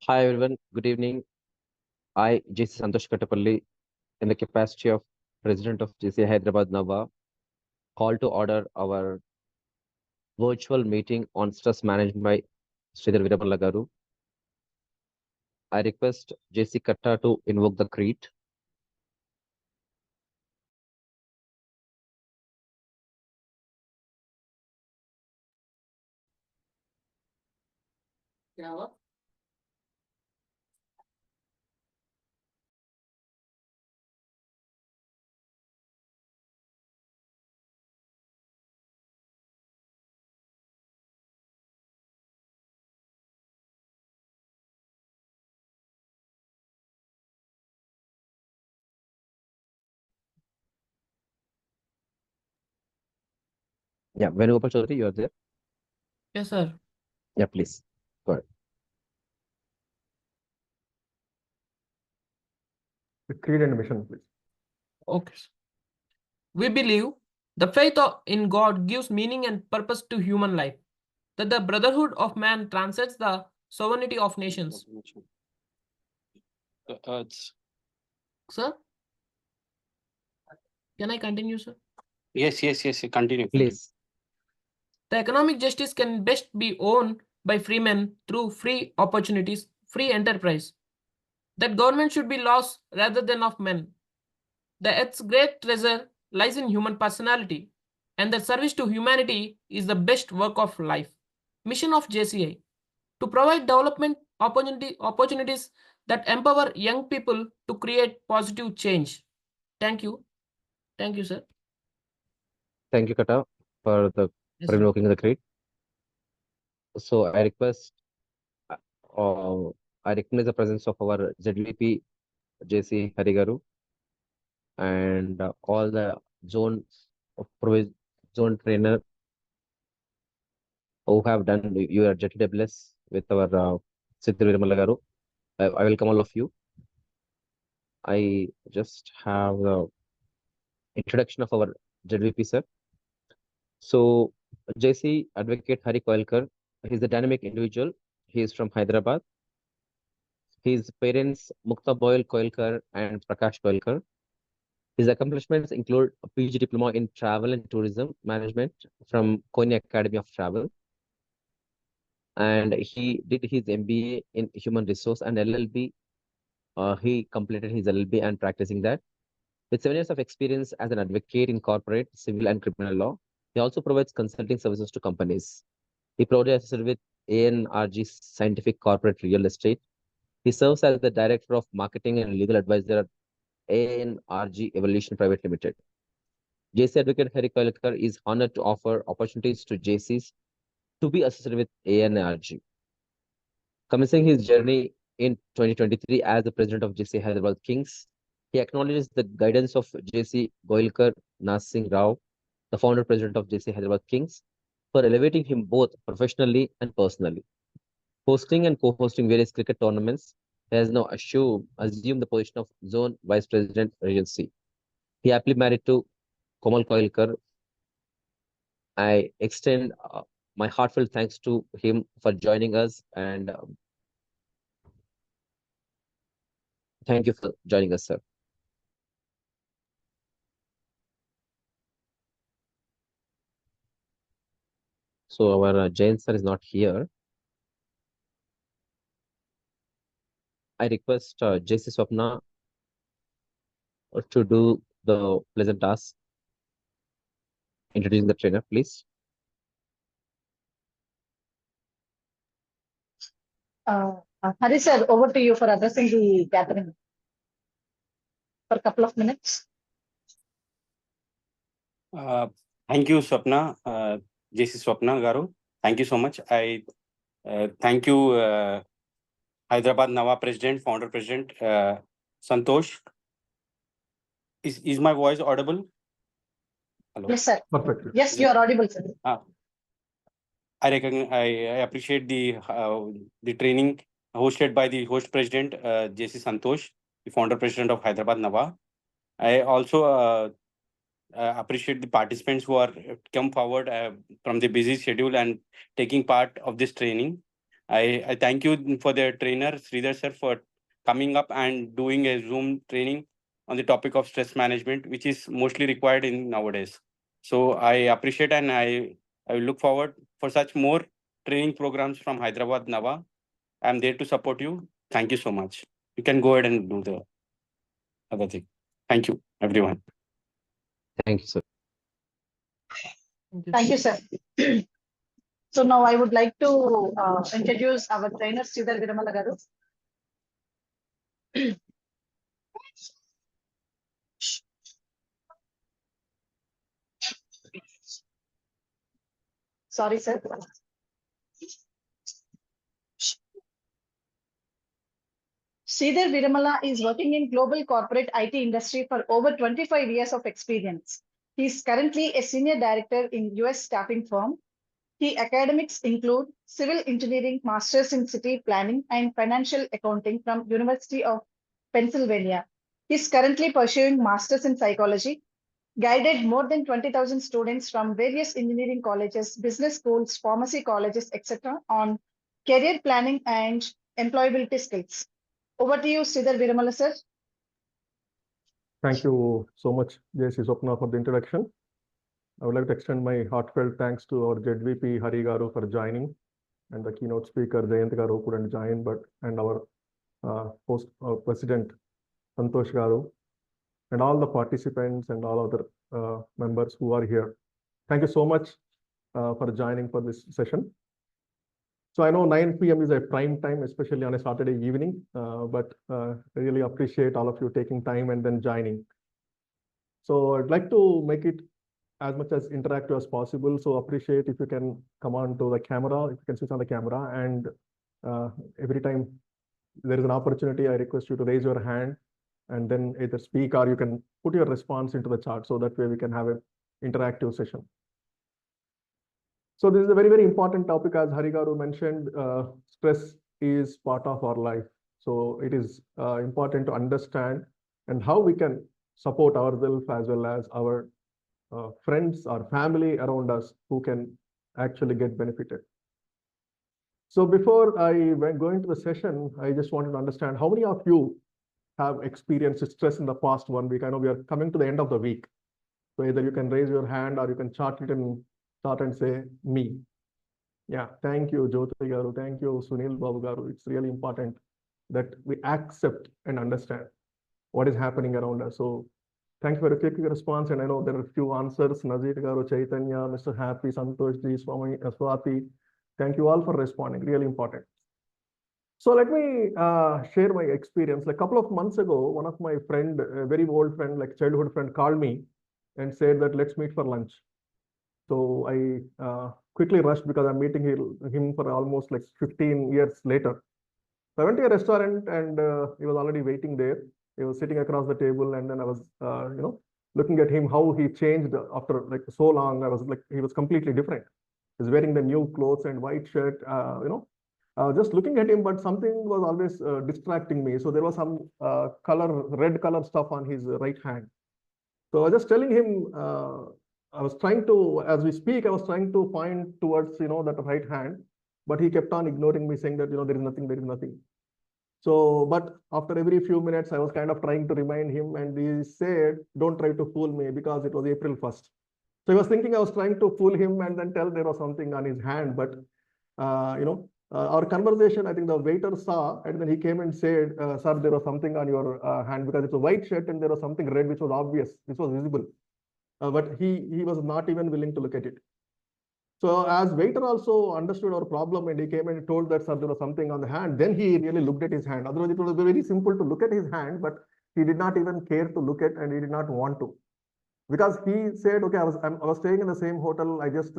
Hi everyone, good evening. I, JC Santosh Katapalli, in the capacity of President of JC Hyderabad Nava, call to order our virtual meeting on stress management by Sridhar Veeramalla Garu. I request JC Katta to invoke the creed. Yeah, Venugopal Chaudhary, you are there? Yes, sir. Yeah, please. Go ahead. The creed and mission, please. Okay. We believe the in God gives meaning and purpose to human life, that the brotherhood of man transcends the sovereignty of nations. The earths. Sir, can I continue, sir? Yes, continue. Please. The economic justice can best be owned by free men through free opportunities, free enterprise. That government should be laws rather than of men. The earth's great treasure lies in human personality, and that service to humanity is the best work of life. Mission of JCI to provide development opportunities that empower young people to create positive change. Thank you. Thank you, sir. Thank you, Katta, for Yes, for sir. invoking the creed. So uh, I recognize the presence of our ZVP JC Harigaru and all the zone zone trainer who have done your JTWS with our Siddhar Veeramalla Garu. I welcome all of you. I just have the introduction of our ZVP sir. So JC Advocate Hari Koilkar, he is a dynamic individual. He is from Hyderabad. His parents Mukta Boyle Koilkar and Prakash Koilkar. His accomplishments include a PG diploma in travel and tourism management from Kony Academy of Travel. And he did his MBA in human resource and LLB. He completed his LLB and practicing that. With 7 years of experience as an advocate in corporate, civil, and criminal law, he also provides consulting services to companies. He proudly associated with ANRG Scientific Corporate Real Estate. He serves as the Director of Marketing and Legal Advisor at ANRG Evolution Private Limited. JC Advocate Harry Koilkar is honored to offer opportunities to JCs to be associated with ANRG. Commencing his journey in 2023 as the president of JC Hyderabad Kings, he acknowledges the guidance of JC Goilkar Nasing Rao, the founder president of JC Hyderabad Kings, for elevating him both professionally and personally. Hosting and co-hosting various cricket tournaments, he has now assumed the position of Zone Vice President Regency. He happily married to Komal Koilkar. I extend my heartfelt thanks to him for joining us and thank you for joining us, sir. So our Jain sir is not here. I request JC Swapna to do the pleasant task, introducing the trainer, please. Hari sir, over to you for addressing the gathering for a couple of minutes. Thank you, Swapna, JC Swapna Garu. Thank you so much. I thank you, Hyderabad Nava President, Founder President, Santosh. Is my voice audible? Hello. Yes, sir. Perfect. Yes, you are audible, sir. I appreciate the training hosted by the host president, JC Santosh, the founder president of Hyderabad Nava. I also appreciate the participants who are come forward from the busy schedule and taking part of this training. I thank you for the trainer, Sridhar sir, for coming up and doing a Zoom training on the topic of stress management, which is mostly required in nowadays. So I appreciate and I will look forward for such more training programs from Hyderabad Nava. I'm there to support you. Thank you so much. You can go ahead and do the other thing. Thank you, everyone. Thank you, sir. Thank you, sir. So now I would like to introduce our trainer, Sridhar Viramala garu. Sorry, sir. Sridhar Viramala is working in global corporate IT industry for over 25 years of experience. He is currently a senior director in US staffing firm. His academics include civil engineering, masters in city planning and financial accounting from University of Pennsylvania. He is currently pursuing masters in psychology, guided more than 20,000 students from various engineering colleges, business schools, pharmacy colleges, etc. on career planning and employability skills. Over to you, Sridhar Viramala, sir. Thank you so much, J.C. Swapna, for the introduction. I would like to extend my heartfelt thanks to our ZVP Hari Garu for joining, and the keynote speaker Jayant Garu couldn't join, and our president Santosh Garu, and all the participants and all other members who are here. Thank you so much for joining for this session. So I know 9 p.m. is a prime time, especially on a Saturday evening, but I really appreciate all of you taking time and then joining. So I'd like to make it as much as interactive as possible. So appreciate if you can come on to the camera, if you can switch on the camera, and every time there is an opportunity, I request you to raise your hand and then either speak or you can put your response into the chat, so that way we can have an interactive session. So this is a very, very important topic. As Hari Garu mentioned, stress is part of our life. So it is important to understand and how we can support ourselves as well as our friends or family around us who can actually get benefited. So before I go into the session, I just wanted to understand how many of you have experienced stress in the past 1 week. I know we are coming to the end of the week. So either you can raise your hand or you can chart it and start and say me. Yeah, thank you, Jyoti Garu. Thank you, Sunil Babu Garu. It's really important that we accept and understand what is happening around us. So thank you for a quick response. And I know there are a few answers. Nazir Garu, Chaitanya, Mr. Happy, Santosh Ji, Swati. Thank you all for responding. Really important. So let me share my experience. Like a couple of months ago, one of my friend, a very old friend, like childhood friend, called me and said that let's meet for lunch. So I quickly rushed because I'm meeting him for almost like 15 years later. So I went to a restaurant and he was already waiting there. He was sitting across the table, and then I was, looking at him, how he changed after like so long. I was like, he was completely different. He's wearing the new clothes and white shirt, just looking at him, but something was always distracting me. So there was some red color stuff on his right hand. So I was just telling him, I was trying to, as we speak, I was trying to point towards, that right hand, but he kept on ignoring me, saying that, there is nothing, there is nothing. So, but after every few minutes, I was kind of trying to remind him, and he said, don't try to fool me, because it was April 1st. So he was thinking I was trying to fool him and then tell there was something on his hand, but, our conversation, I think the waiter saw, and then he came and said, sir, there was something on your hand, because it's a white shirt and there was something red, which was obvious, which was visible. But he was not even willing to look at it. So as waiter also understood our problem, and he came and told that, sir, there was something on the hand, then he really looked at his hand. Otherwise, it was very simple to look at his hand, but he did not even care to look at, and he did not want to. Because he said, okay, I was staying in the same hotel. I just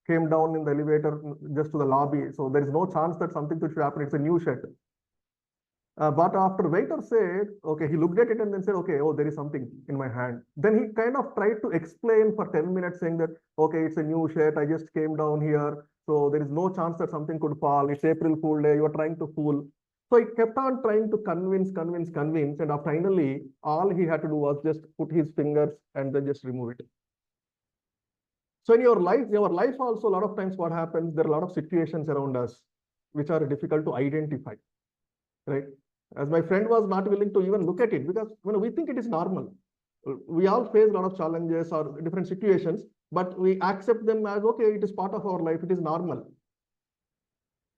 came down in the elevator just to the lobby. So there is no chance that something should happen. It's a new shirt. But after waiter said, okay, he looked at it and then said, okay, oh, there is something in my hand. Then he kind of tried to explain for 10 minutes, saying that, okay, it's a new shirt. I just came down here. So there is no chance that something could fall. It's April Fool Day. You are trying to fool. So he kept on trying to convince. And finally, all he had to do was just put his fingers and then just remove it. So in your life also, a lot of times what happens, there are a lot of situations around us. which are difficult to identify, right? As my friend was not willing to even look at it because we think it is normal. We all face a lot of challenges or different situations, but we accept them as, okay, it is part of our life, it is normal.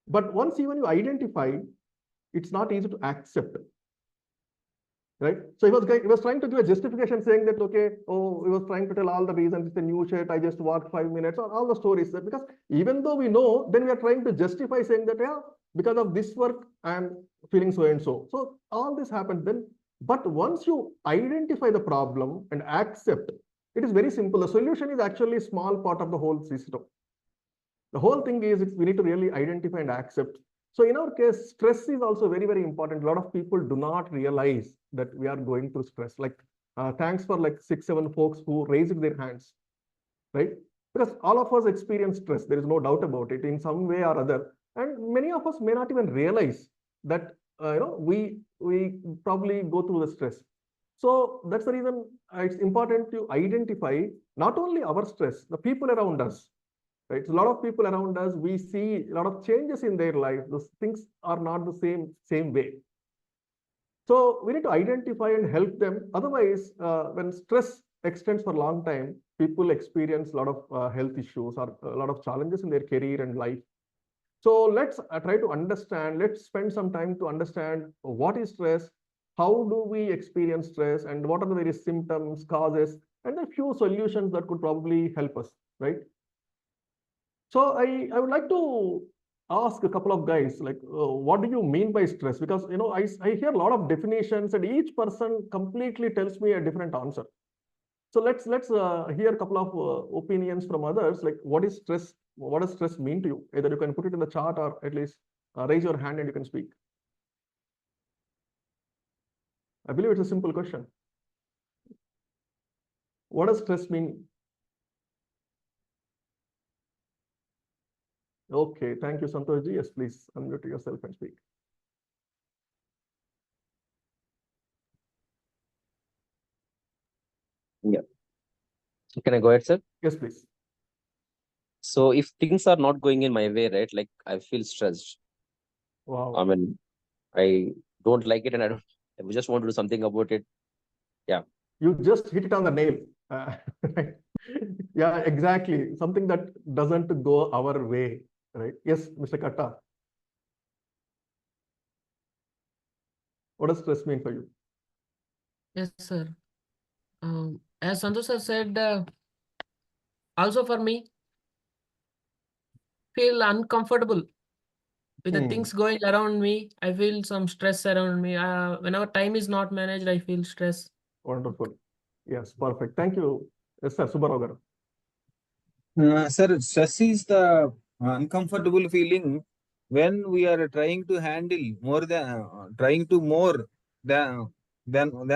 But once even you identify, it's not easy to accept, right? So he was trying to give a justification saying that, okay, oh, he was trying to tell all the reasons, it's a new shirt, I just walked 5 minutes, or all the stories. Because even though we know, then we are trying to justify saying that, yeah, because of this work, I'm feeling so and so. So all this happens then. But once you identify the problem and accept, it is very simple. The solution is actually a small part of the whole system. The whole thing is we need to really identify and accept. So in our case, stress is also very, very important. A lot of people do not realize that we are going through stress. Like, thanks for like 6-7 folks who raised their hands, right? Because all of us experience stress. There is no doubt about it in some way or other. And many of us may not even realize that we probably go through the stress. So that's the reason it's important to identify not only our stress, the people around us, right? So a lot of people around us, we see a lot of changes in their life. Those things are not the same way. So we need to identify and help them. Otherwise, when stress extends for a long time, people experience a lot of health issues or a lot of challenges in their career and life. So let's try to understand, let's spend some time to understand what is stress, how do we experience stress, and what are the various symptoms, causes, and a few solutions that could probably help us, right? So I would like to ask a couple of guys, like, what do you mean by stress? Because, I hear a lot of definitions and each person completely tells me a different answer. So let's hear a couple of opinions from others, like what is stress? What does stress mean to you? Either you can put it in the chat or at least raise your hand and you can speak. I believe it's a simple question. What does stress mean? Okay, thank you, Santosh ji. Yes, please unmute yourself and speak. Yeah. So can I go ahead, sir? Yes, please. So if things are not going in my way, right, like I feel stressed. Wow. I mean, I don't like it and I just want to do something about it. Yeah. You just hit it on the nail. Yeah, exactly. Something that doesn't go our way, right? Yes, Mr. Katta. What does stress mean for you? Yes, sir. As Santosh sir said, also for me, feel uncomfortable with the things going around me. I feel some stress around me. Whenever time is not managed, I feel stress. Wonderful. Yes, perfect. Thank you. Yes, sir. Subbarao. Sir, stress is the uncomfortable feeling when we are trying to handle more than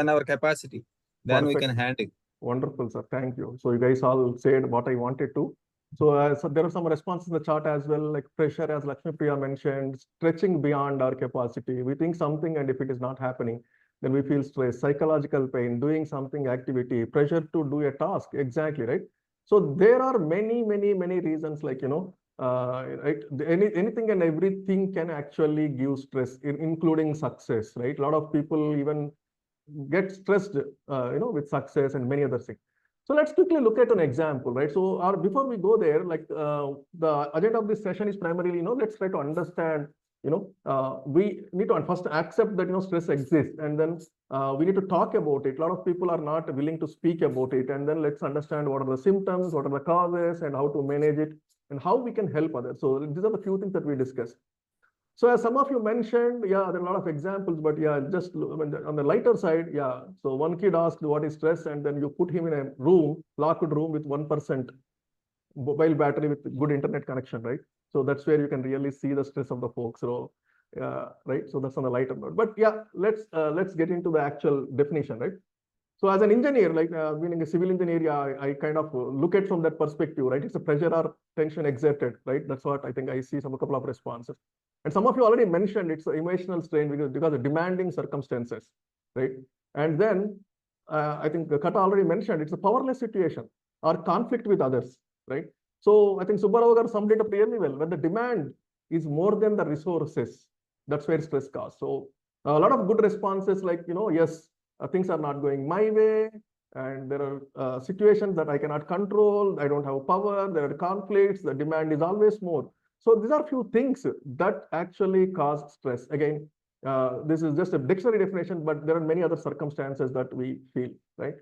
our capacity, than we can handle. Wonderful, sir. Thank you. So you guys all said what I wanted to. So, there are some responses in the chart as well, like pressure, as Lakshmi Priya mentioned, stretching beyond our capacity. We think something, and if it is not happening, then we feel stress, psychological pain, doing something activity, pressure to do a task. Exactly, right? So there are many, many, many reasons, like, right? Anything and everything can actually give stress, including success, right? A lot of people even get stressed, with success and many other things. So let's quickly look at an example, right? So, before we go there, like the agenda of this session is primarily, let's try to understand, we need to first accept that, stress exists, and then we need to talk about it. A lot of people are not willing to speak about it, and then let's understand what are the symptoms, what are the causes, and how to manage it, and how we can help others. So these are the few things that we discussed. So as some of you mentioned, yeah, there are a lot of examples, but yeah, just on the lighter side, yeah. So one kid asked what is stress, and then you put him in a room, locked room with 1% mobile battery with good internet connection, right? So that's where you can really see the stress of the folks. So, right. So that's on the lighter note. But yeah, let's get into the actual definition, right? So as an engineer, like being a civil engineer, yeah, I kind of look at from that perspective, right? It's a pressure or tension exerted, right? That's what I think I see a couple of responses. And some of you already mentioned it's emotional strain because of demanding circumstances, right? And then I think Kata already mentioned it's a powerless situation or conflict with others, right? So I think Subbarao summed it up really well. When the demand is more than the resources. That's where stress causes. So a lot of good responses like, yes, things are not going my way, and there are situations that I cannot control. I don't have power. There are conflicts. The demand is always more. So these are few things that actually cause stress. Again, this is just a dictionary definition, but there are many other circumstances that we feel, right?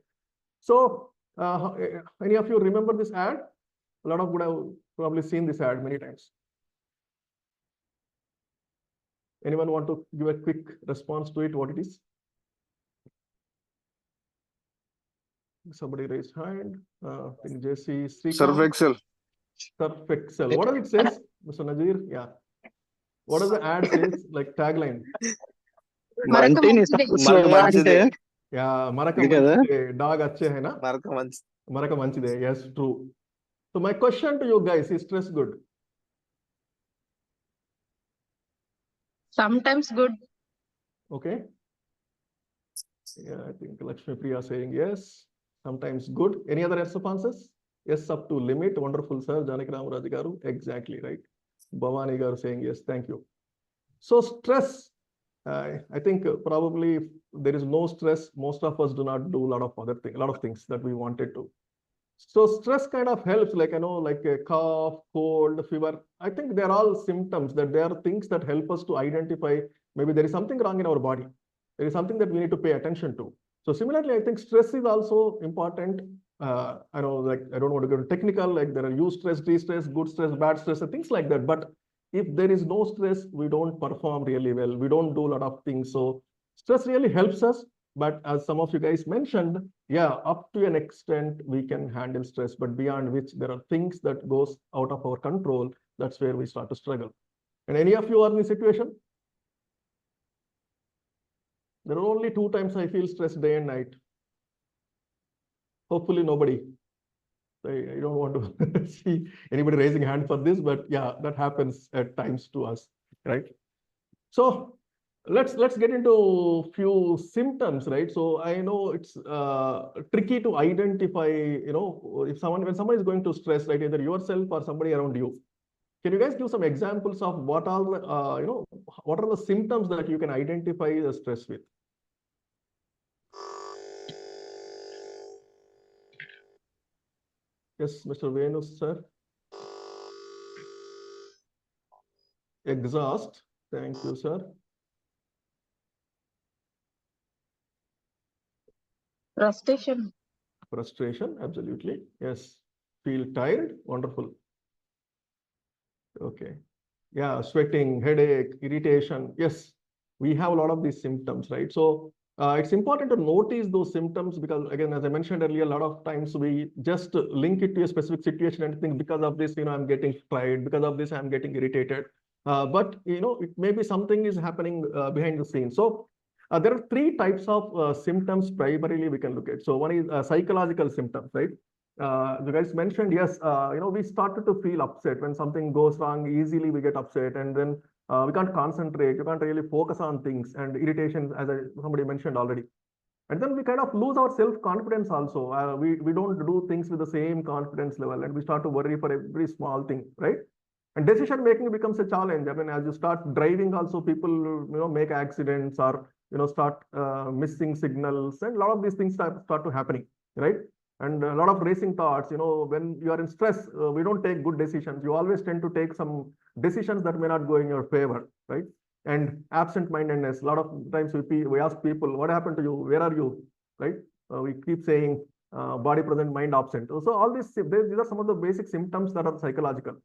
So any of you remember this ad? A lot of would have probably seen this ad many times. Anyone want to give a quick response to it, what it is? Somebody raised hand. I think JC Surf Excel. Surf Excel. What does it says, Mr. Nazir? Yeah. What does the ad says? Like tagline? Yeah, Maraka manchide, dog achhe hai na? Maraka manchide. Yes, true. So my question to you guys, is stress good? Sometimes good. Okay. Yeah, I think Lakshmi Priya saying yes. Sometimes good. Any other responses? Yes, up to limit. Wonderful, sir. Janaki Ramaraji garu. Exactly right. Bhavani garu saying yes. Thank you. So stress. I think probably if there is no stress, most of us do not do a lot of things that we wanted to. So stress kind of helps, like, like a cough, cold, fever. I think they're all symptoms, that they are things that help us to identify maybe there is something wrong in our body. There is something that we need to pay attention to. So similarly, I think stress is also important. I know, like, I don't want to go technical, like there are eustress, de-stress, good stress, bad stress, and things like that. But if there is no stress, we don't perform really well. We don't do a lot of things. So stress really helps us. But as some of you guys mentioned, yeah, up to an extent, we can handle stress, but beyond which there are things that goes out of our control. That's where we start to struggle. And any of you are in this situation? There are only 2 times I feel stressed, day and night. Hopefully nobody. I don't want to see anybody raising a hand for this, but yeah, that happens at times to us, right? So let's get into few symptoms, right? So I know it's tricky to identify, if when someone is going to stress, right, either yourself or somebody around you. Can you guys give some examples of what are the, what are the symptoms that you can identify the stress with? Yes, Mr. Venu, sir. Exhaust. Thank you, sir. Frustration. Frustration, absolutely. Yes. Feel tired. Wonderful. Okay. Yeah, sweating, headache, irritation. Yes, we have a lot of these symptoms, right? So it's important to notice those symptoms because, again, as I mentioned earlier, a lot of times we just link it to a specific situation and think because of this, I'm getting tired. Because of this, I'm getting irritated. But, it may be something is happening behind the scenes. So there are 3 types of symptoms primarily we can look at. So one is psychological symptoms, right? You guys mentioned, yes, we started to feel upset when something goes wrong. Easily we get upset, and then we can't concentrate. You can't really focus on things, and irritation, as somebody mentioned already. And then we kind of lose our self-confidence also. We don't do things with the same confidence level, and we start to worry for every small thing, right? And decision making becomes a challenge. I mean, as you start driving, also people make accidents or start missing signals, and a lot of these things start to happening, right? And a lot of racing thoughts. When you are in stress, we don't take good decisions. You always tend to take some decisions that may not go in your favor, right? And absent-mindedness. A lot of times we ask people, "What happened to you? Where are you?" Right? We keep saying body present, mind absent. So all these are some of the basic symptoms that are psychological.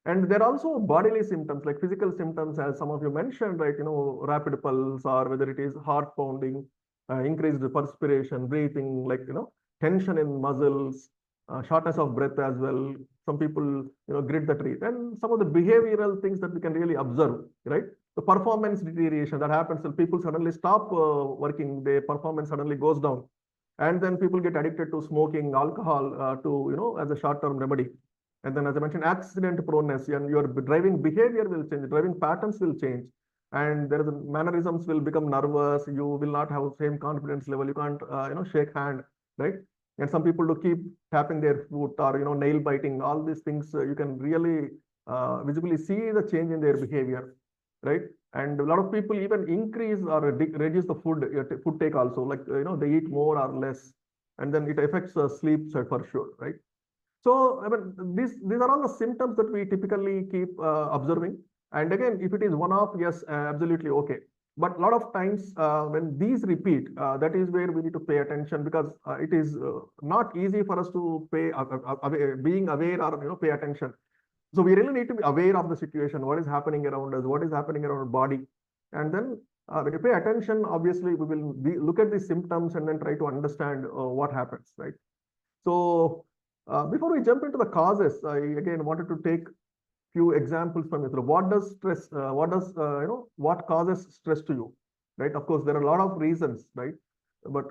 And there are also bodily symptoms, like physical symptoms, as some of you mentioned, right? Rapid pulse, or whether it is heart pounding, increased perspiration, breathing, like, tension in muscles, shortness of breath as well. Some people, grit the teeth, and some of the behavioral things that we can really observe, right? The performance deterioration that happens when people suddenly stop working, their performance suddenly goes down. And then people get addicted to smoking, alcohol, as a short-term remedy. And then, as I mentioned, accident proneness, and your driving behavior will change, driving patterns will change, and there is mannerisms will become nervous. You will not have the same confidence level. You can't, shake hand, right? And some people to keep tapping their foot or nail biting. All these things you can really visibly see the change in their behavior, right? And a lot of people even increase or reduce the food take also, like they eat more or less, and then it affects the sleep for sure, right? So I mean, these are all the symptoms that we typically keep observing. And again, if it is one-off, yes, absolutely okay. But a lot of times when these repeat, that is where we need to pay attention, because it is not easy for us to being aware or pay attention. So we really need to be aware of the situation, what is happening around us, what is happening around our body. And then when you pay attention, obviously we will look at the symptoms and then try to understand what happens, right? So before we jump into the causes, I again wanted to take few examples from it. What does stress, what causes stress to you, right? Of course, there are a lot of reasons, right? But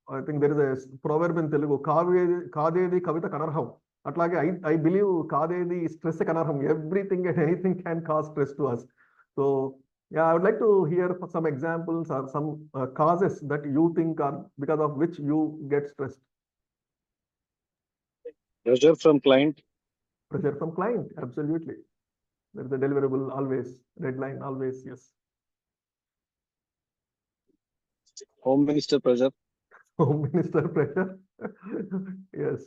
I think there is a proverb in Telugu, Kadedi Kavita Kanarham. I believe Kadedi stress Kanarham. Everything and anything can cause stress to us. So yeah, I would like to hear some examples or some causes that you think are because of which you get stressed. Pressure from client. Pressure from client, absolutely. There is a deliverable always, deadline always, yes. Home Minister pressure. Home Minister pressure, yes,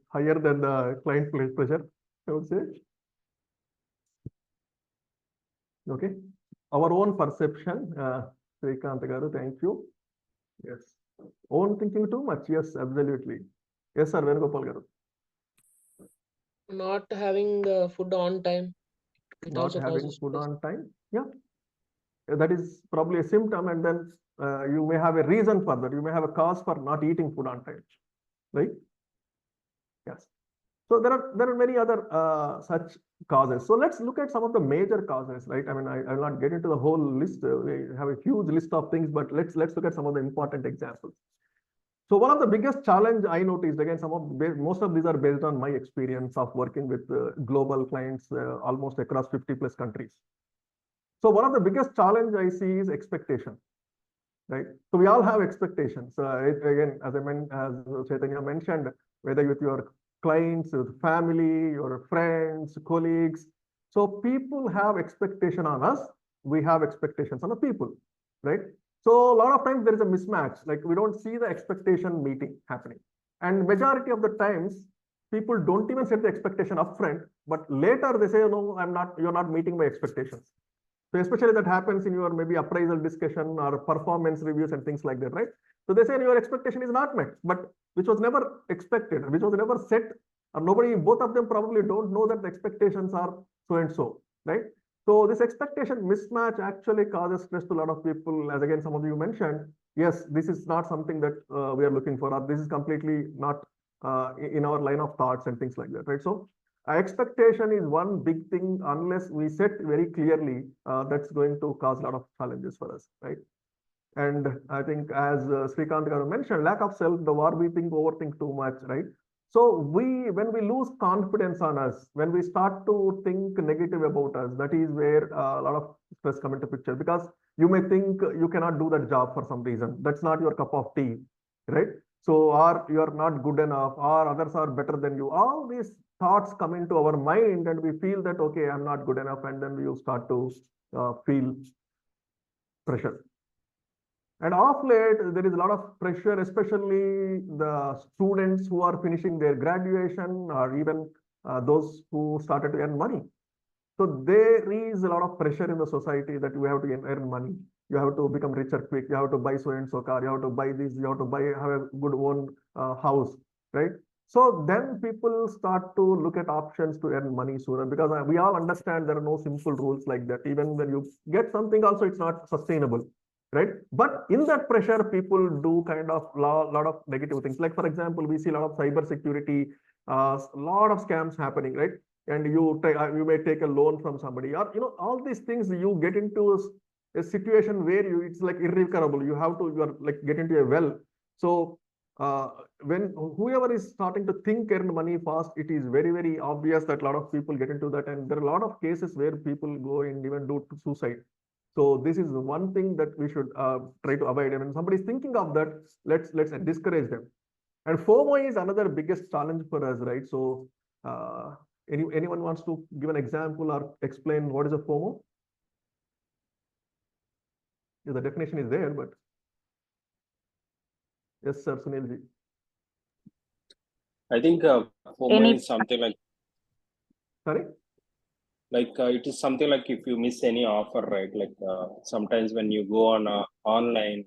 higher than the client pressure, I would say. Okay, our own perception, Srikant Garu, thank you. Yes, own thinking too much, yes, absolutely. Yes, sir, Venugopal Garu. Not having the food on time. It Not also having causes food stress. on time, yeah. That is probably a symptom, and then you may have a reason for that. You may have a cause for not eating food on time, right? Yes. So there are many other such causes. So let's look at some of the major causes, right? I mean, I will not get into the whole list. We have a huge list of things, but let's look at some of the important examples. So one of the biggest challenge I noticed, again, most of these are based on my experience of working with global clients almost across 50 plus countries. So one of the biggest challenge I see is expectation, right? So we all have expectations. Again, as Chaitanya mentioned, whether with your clients, with family, your friends, colleagues. So people have expectation on us. We have expectations on the people, right? So a lot of times there is a mismatch. Like we don't see the expectation meeting happening. And majority of the times, people don't even set the expectation upfront, but later they say, no, you're not meeting my expectations. So especially that happens in your maybe appraisal discussion or performance reviews and things like that, right? So they say your expectation is not met, but which was never expected, which was never set, or both of them probably don't know that the expectations are so and so, right? So this expectation mismatch actually causes stress to a lot of people. As again, some of you mentioned, yes, this is not something that we are looking for, or this is completely not in our line of thoughts and things like that, right? So expectation is one big thing. Unless we set very clearly, that's going to cause a lot of challenges for us, right? And I think as Srikant Garu mentioned, lack of self, the war we think, overthink too much, right? So when we lose confidence on us, when we start to think negative about us, that is where a lot of stress come into picture, because you may think you cannot do that job for some reason. That's not your cup of tea, right? So, or you are not good enough, or others are better than you. All these thoughts come into our mind and we feel that, okay, I'm not good enough. And then you start to feel pressure. And off late, there is a lot of pressure, especially the students who are finishing their graduation, or even those who started to earn money. So there is a lot of pressure in the society that you have to earn money. You have to become richer quick. You have to buy so and so car. You have to buy this. You have to have a good own house, right? So then people start to look at options to earn money sooner, because we all understand there are no simple rules like that. Even when you get something, also it's not sustainable, right? But in that pressure, people do kind of lot of negative things. Like for example, we see a lot of cyber security, a lot of scams happening, right? And you may take a loan from somebody, or all these things. You get into a situation where it's like irrecoverable. You are like get into a well. So when whoever is starting to think earn money fast, it is very, very obvious that a lot of people get into that, and there are a lot of cases where people go and even do suicide. So this is one thing that we should try to avoid. And when somebody is thinking of that, let's discourage them. And FOMO is another biggest challenge for us, right? So Anyone wants to give an example or explain what is a FOMO? Yeah, the definition is there, but yes, sir, Sunilji. I think FOMO Any- is something Sorry? like it is something like if you miss any offer, right? Like sometimes when you go on online,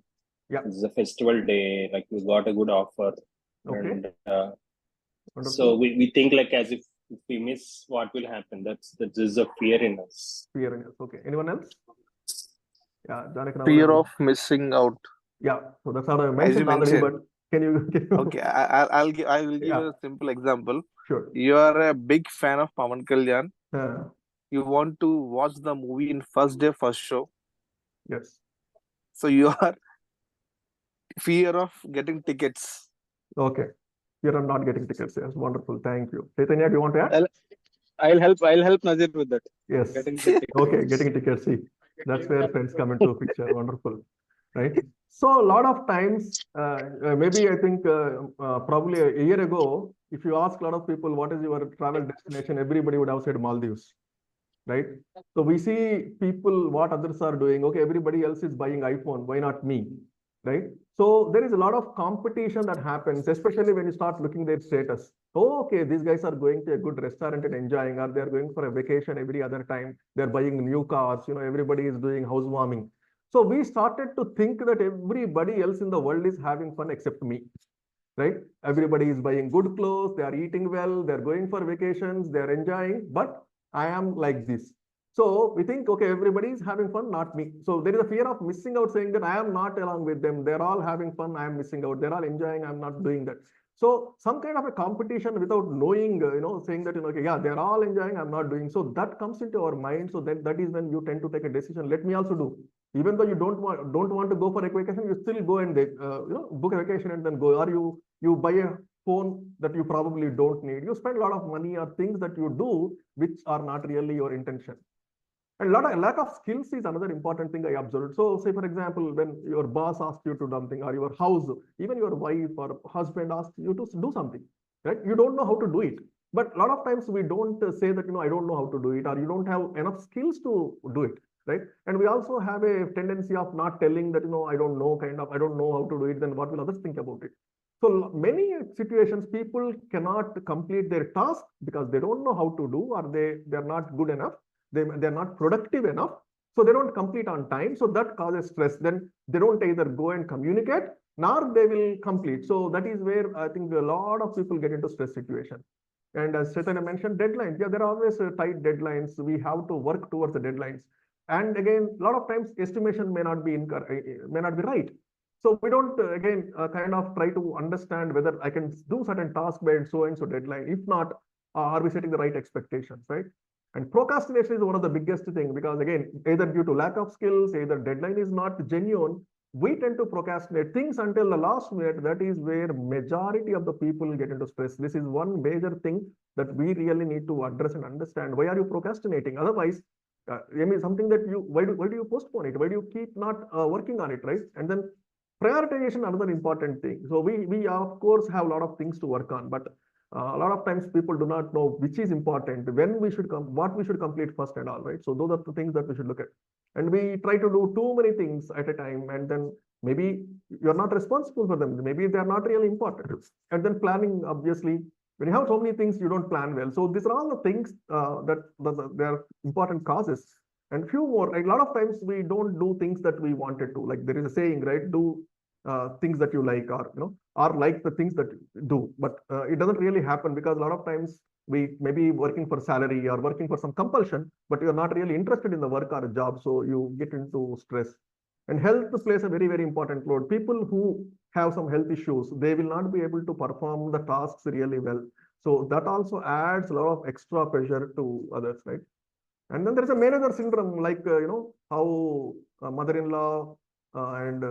Yeah. it's a festival day, like you got a good offer. Okay. And Wonderful. so we think like as if we miss, what will happen? That is a fear in us. Fear in us. Okay. Anyone else? Yeah, Janaki Fear Raman. of missing out. Yeah, so that's what I As mentioned you already, mentioned. but can you Okay, I will give Yeah. a simple example. Sure. You are a big fan of Pawan Kalyan. You want to watch the movie in first day, first show. Yes. So you are fear of getting tickets. Okay. Here I'm not getting tickets. Yes, wonderful. Thank you. Chaitanya, do you want to add? I'll help Nazir with that. Yes. Getting the tickets. Okay, getting tickets. See, that's where friends come into picture. Wonderful. Right. So a lot of times, maybe I think probably a year ago, if you ask a lot of people what is your travel destination, everybody would have said Maldives. Right. So we see people, what others are doing. Okay, everybody else is buying iPhone. Why not me? Right. So there is a lot of competition that happens, especially when you start looking their status. Oh, okay, these guys are going to a good restaurant and enjoying, or they're going for a vacation every other time. They're buying new cars. Everybody is doing housewarming. So we started to think that everybody else in the world is having fun except me. Right? Everybody is buying good clothes, they are eating well, they're going for vacations, they're enjoying, but I am like this. So we think, okay, everybody is having fun, not me. So there is a fear of missing out, saying that I am not along with them. They're all having fun, I am missing out. They're all enjoying, I'm not doing that. So some kind of a competition without knowing, saying that, okay, yeah, they're all enjoying, I'm not doing. So that comes into our mind. So that is when you tend to take a decision. Let me also do. Even though you don't want to go for a vacation, you still go and book a vacation and then go. Or you buy a phone that you probably don't need. You spend a lot of money or things that you do which are not really your intention. And lack of skills is another important thing I observed. So say, for example, when your boss asks you to do something, or your house, even your wife or husband asks you to do something, right? You don't know how to do it. But a lot of times we don't say that, I don't know how to do it, or you don't have enough skills to do it, right? And we also have a tendency of not telling that, I don't know, I don't know how to do it, then what will others think about it? So many situations, people cannot complete their task because they don't know how to do, or they're not good enough. They're not productive enough. So they don't complete on time. So that causes stress. Then they don't either go and communicate, nor they will complete. So that is where I think a lot of people get into stress situation. And as Chaitanya mentioned, deadlines. Yeah, there are always tight deadlines. We have to work towards the deadlines. And again, a lot of times estimation may not be right. So we don't again kind of try to understand whether I can do certain task by so and so deadline. If not, are we setting the right expectations, right? And procrastination is one of the biggest thing, because again, either due to lack of skills, either deadline is not genuine, we tend to procrastinate things until the last minute. That is where majority of the people get into stress. This is one major thing that we really need to address and understand. Why are you procrastinating? Otherwise, something that why do you postpone it? Why do you keep not working on it, right? And then prioritization, another important thing. So we of course have a lot of things to work on, but a lot of times people do not know which is important, when we should what we should complete first and all, right? So those are the things that we should look at. And we try to do too many things at a time, and then maybe you're not responsible for them. Maybe they're not really important. And then planning, obviously, when you have so many things, you don't plan well. So these are all the things that they're important causes. And few more, like a lot of times we don't do things that we wanted to. Like there is a saying, right? Do things that you like, or like the things that you do, but it doesn't really happen, because a lot of times we may be working for salary or working for some compulsion, but you're not really interested in the work or a job, so you get into stress. And health plays a very, very important role. People who have some health issues, they will not be able to perform the tasks really well. So that also adds a lot of extra pressure to others, right? And then there is a manager syndrome, like how mother-in-law and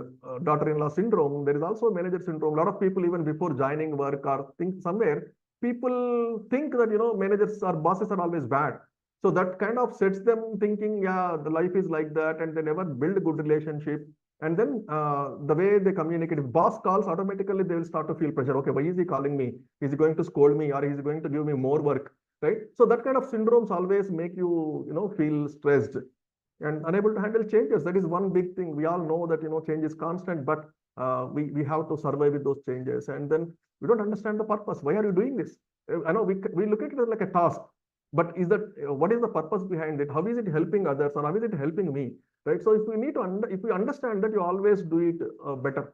daughter-in-law syndrome. There is also a manager syndrome. A lot of people, even before joining work or think somewhere, people think that managers or bosses are always bad. So that kind of sets them thinking, yeah, the life is like that, and they never build a good relationship. And then the way they communicate, if boss calls, automatically they will start to feel pressure. Okay, why is he calling me? Is he going to scold me, or is he going to give me more work? right? So that kind of syndromes always make you, feel stressed and unable to handle changes. That is one big thing. We all know that, change is constant, but we have to survive with those changes. And then we don't understand the purpose. Why are you doing this? I know we look at it like a task, but what is the purpose behind it? How is it helping others, or how is it helping me? Right. So if we understand that, you always do it better.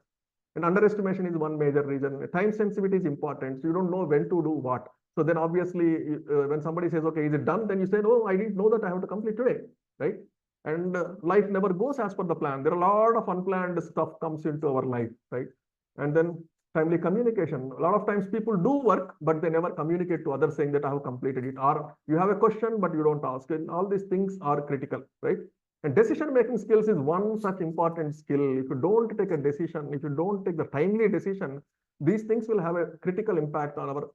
And underestimation is one major reason. Time sensitivity is important. So you don't know when to do what. So then obviously, when somebody says, okay, is it done? Then you say, no, I didn't know that I have to complete today, right? And life never goes as per the plan. There are a lot of unplanned stuff comes into our life, right? And then timely communication. A lot of times people do work, but they never communicate to others saying that I have completed it. Or you have a question, but you don't ask. And all these things are critical, right? And decision-making skills is one such important skill. If you don't take a decision, if you don't take the timely decision, these things will have a critical impact on our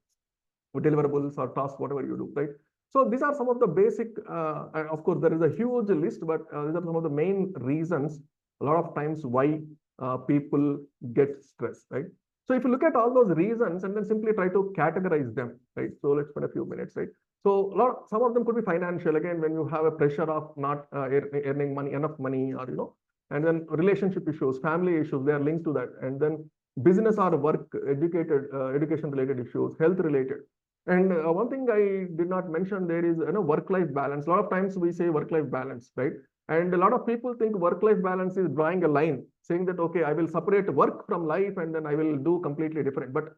deliverables or tasks, whatever you do, right? So these are some of the basic, of course, there is a huge list, but these are some of the main reasons a lot of times why people get stressed, right? So if you look at all those reasons and then simply try to categorize them, right? So let's spend a few minutes, right? So some of them could be financial. Again, when you have a pressure of not earning money, enough money, or and then relationship issues, family issues, they are linked to that. And then business or work, education related issues, health related. And one thing I did not mention there is work-life balance. A lot of times we say work-life balance, right? And a lot of people think work-life balance is drawing a line, saying that, okay, I will separate work from life and then I will do completely different. But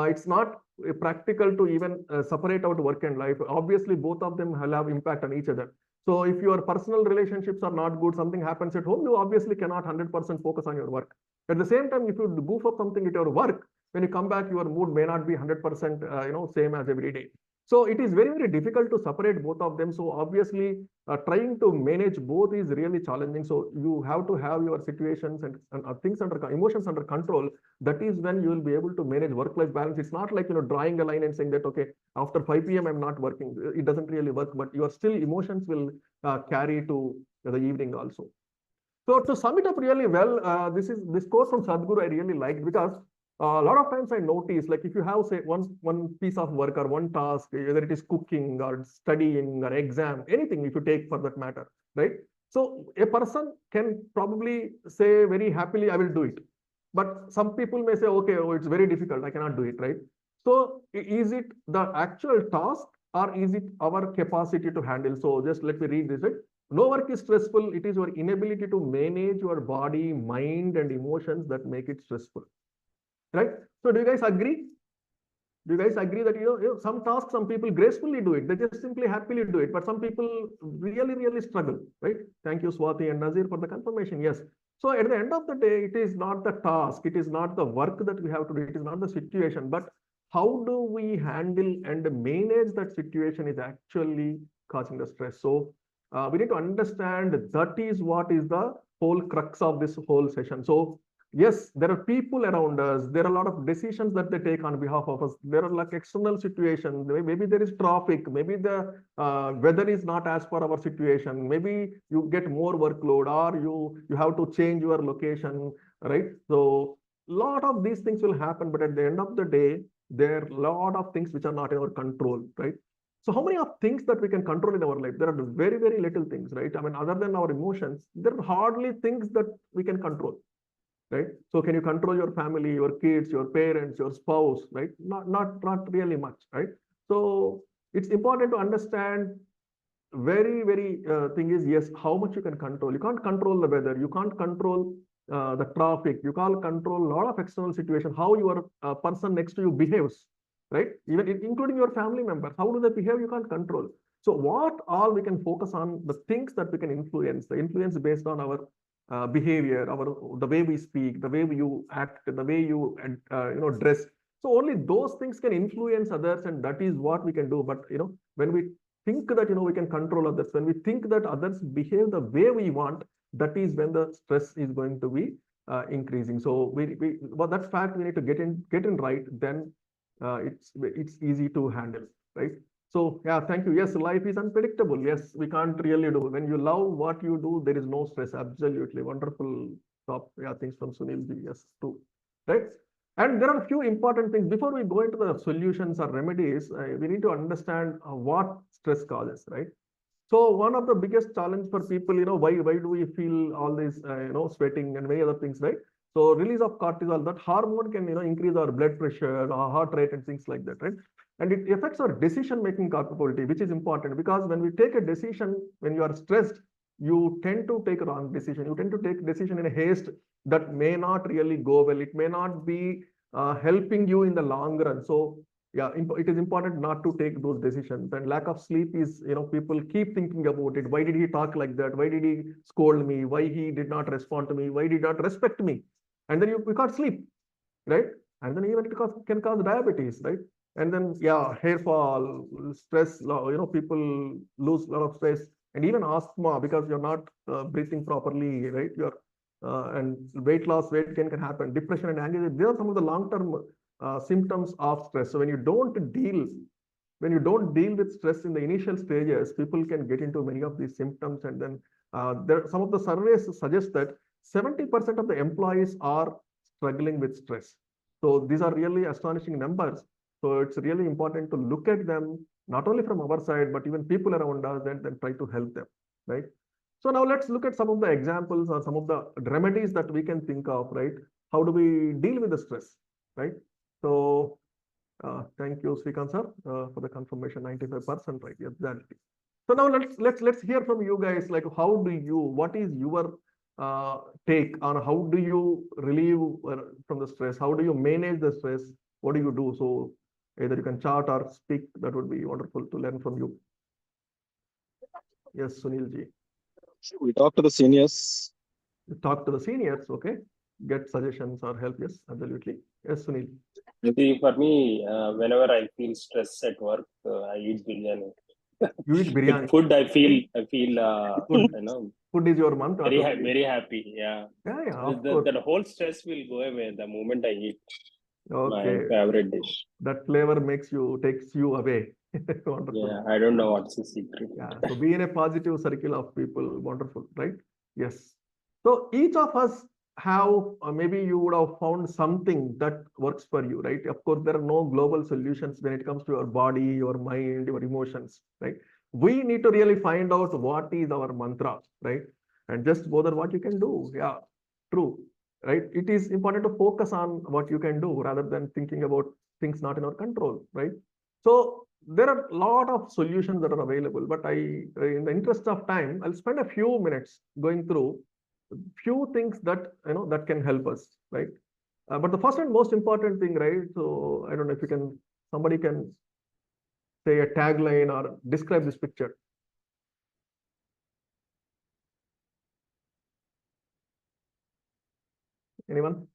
it's not practical to even separate out work and life. Obviously, both of them will have impact on each other. So if your personal relationships are not good, something happens at home, you obviously cannot 100% focus on your work. At the same time, if you goof up something at your work, when you come back, your mood may not be 100% same as every day. So it is very, very difficult to separate both of them. So obviously, trying to manage both is really challenging. So you have to have your situations and things emotions under control. That is when you will be able to manage work-life balance. It's not like drawing a line and saying that, okay, after 5 p.m. I'm not working. It doesn't really work, but your still emotions will carry to the evening also. So to sum it up really well, this quote from Sadhguru I really liked, because a lot of times I notice, like if you have say one piece of work or one task, whether it is cooking or studying or exam, anything if you take for that matter, right? So a person can probably say very happily, I will do it. But some people may say, okay, oh, it's very difficult, I cannot do it, right? So is it the actual task or is it our capacity to handle? So just let me read this, right? No work is stressful. It is your inability to manage your body, mind, and emotions that make it stressful. Right? So do you guys agree? Do you guys agree that some tasks, some people gracefully do it, they just simply happily do it, but some people really, really struggle, right? Thank you, Swati and Nazir, for the confirmation. Yes. So at the end of the day, it is not the task, it is not the work that we have to do, it is not the situation, but how do we handle and manage that situation is actually causing the stress. So we need to understand that is what is the whole crux of this whole session. So yes, there are people around us. There are a lot of decisions that they take on behalf of us. There are like external situations. Maybe there is traffic. Maybe the weather is not as per our situation. Maybe you get more workload, or you have to change your location, right? So a lot of these things will happen. But at the end of the day, there are a lot of things which are not in our control, right? So how many of things that we can control in our life? There are very, very little things, right? I mean, other than our emotions, there are hardly things that we can control. Right? So can you control your family, your kids, your parents, your spouse, right? Not really much, right? So it's important to understand very, very thing is, yes, how much you can control. You can't control the weather. You can't control the traffic. You can't control a lot of external situation, how your person next to you behaves, right? Even including your family members, how do they behave? You can't control. So what all we can focus on, the things that we can influence, the influence based on our behavior, the way we speak, the way you act, the way you dress. So only those things can influence others, and that is what we can do. But when we think that we can control others, when we think that others behave the way we want, that is when the stress is going to be increasing. So well, that fact we need to get in right. Then it's easy to handle, right? So yeah, thank you. Yes, life is unpredictable. Yes, we can't really do. When you love what you do, there is no stress. Absolutely wonderful top things from Sunil ji. Yes, too. Right. And there are a few important things before we go into the solutions or remedies. We need to understand what stress causes, right? So one of the biggest challenge for people, why do we feel all this, sweating and many other things, right? So release of cortisol, that hormone can, increase our blood pressure, our heart rate and things like that, right? And it affects our decision-making capability, which is important because when we take a decision, when you are stressed, you tend to take a wrong decision. You tend to take decision in a haste that may not really go well. It may not be helping you in the long run. So yeah, it is important not to take those decisions. And lack of sleep is, people keep thinking about it. Why did he talk like that? Why did he scold me? Why he did not respond to me? Why did not respect me? And then you can't sleep, right? And then even it can cause diabetes, right? And then yeah, hair fall, stress, people lose a lot of stress, and even asthma because you're not breathing properly, right? And weight loss, weight gain can happen. Depression and anxiety, these are some of the long-term symptoms of stress. So when you don't deal with stress in the initial stages, people can get into many of these symptoms. And then some of the surveys suggest that 70% of the employees are struggling with stress. So these are really astonishing numbers. So it's really important to look at them, not only from our side, but even people around us, and then try to help them, right? So now let's look at some of the examples or some of the remedies that we can think of, right? How do we deal with the stress, right? So thank you, Srikanth sir, for the confirmation, 95%, right? Exactly. So now let's hear from you guys, like what is your take on how do you relieve from the stress? How do you manage the stress? What do you do? So either you can chat or speak. That would be wonderful to learn from you. Yes, Sunil ji. We talk to the seniors. Talk to the seniors, okay? Get suggestions or help. Yes, absolutely. Yes, Sunil. See, for me, whenever I feel stress at work, I eat biryani. You eat biryani. With food, I feel, food is your mantra. Very happy. Yeah. Yeah, of course. The whole stress will go away the moment I eat my Okay. favorite dish. That flavor takes you away. Wonderful. Yeah, I don't know what's the secret. Yeah, so be in a positive circle of people. Wonderful, right? Yes. So each of us have, maybe you would have found something that works for you, right? Of course, there are no global solutions when it comes to your body, your mind, your emotions, right? We need to really find out what is our mantra, right? And just bother what you can do. Yeah, true, right? It is important to focus on what you can do rather than thinking about things not in our control, right? So there are a lot of solutions that are available, but in the interest of time, I'll spend a few minutes going through few things that that can help us, right? But the first and most important thing, right? So I don't know if somebody can say a tagline or describe this picture. Anyone?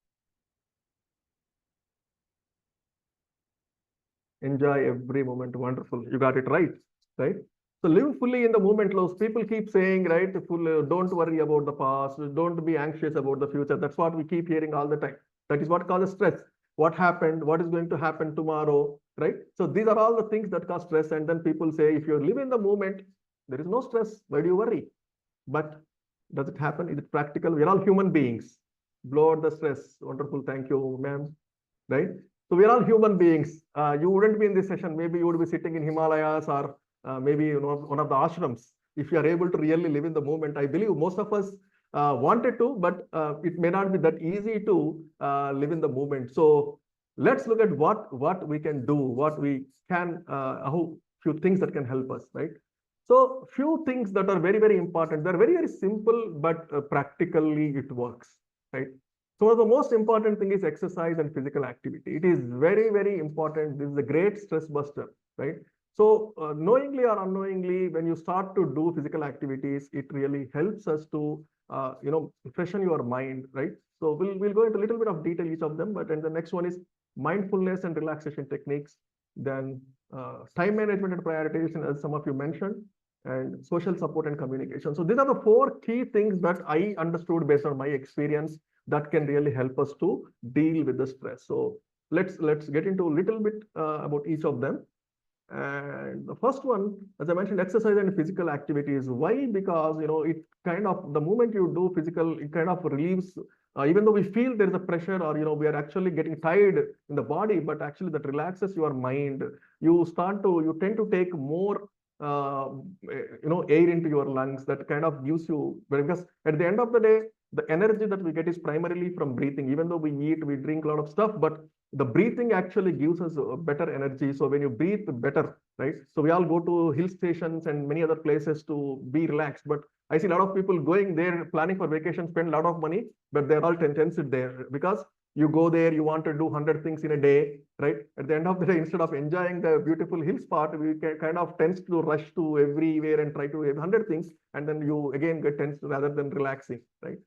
Enjoy every moment. Wonderful. You got it right, right? So live fully in the moment. Those people keep saying, right? Don't worry about the past. Don't be anxious about the future. That's what we keep hearing all the time. That is what causes stress. What happened? What is going to happen tomorrow, right? So these are all the things that cause stress. And then people say, if you live in the moment, there is no stress. Why do you worry? But does it happen? Is it practical? We're all human beings. Blow out the stress. Wonderful. Thank you, ma'am. Right? So we're all human beings. You wouldn't be in this session. Maybe you would be sitting in Himalayas or maybe one of the ashrams. If you are able to really live in the moment, I believe most of us wanted to, but it may not be that easy to live in the moment. So let's look at what we can do, what we can, few things that can help us, right? So few things that are very, very important. They're very, very simple, but practically it works, right? So the most important thing is exercise and physical activity. It is very, very important. This is a great stress buster, right? So knowingly or unknowingly, when you start to do physical activities, it really helps us to, freshen your mind, right? So we'll go into a little bit of detail each of them, but then the next one is mindfulness and relaxation techniques. Then time management and prioritization, as some of you mentioned, and social support and communication. So these are the 4 key things that I understood based on my experience that can really help us to deal with the stress. So let's get into a little bit about each of them. And the first one, as I mentioned, exercise and physical activities. Why? Because it kind of, the moment you do physical, it kind of relieves even though we feel there is a pressure or we are actually getting tired in the body, but actually that relaxes your mind. You tend to take more air into your lungs. That kind of gives you, because at the end of the day, the energy that we get is primarily from breathing. Even though we eat, we drink a lot of stuff, but the breathing actually gives us a better energy. So when you breathe better, right? So we all go to hill stations and many other places to be relaxed, but I see a lot of people going there, planning for vacation, spend a lot of money, but they're all tense there because you go there, you want to do 100 things in a day, right? At the end of the day, instead of enjoying the beautiful hill spot, we kind of tends to rush to everywhere and try to do 100 things, and then you again get tense rather than relaxing, right?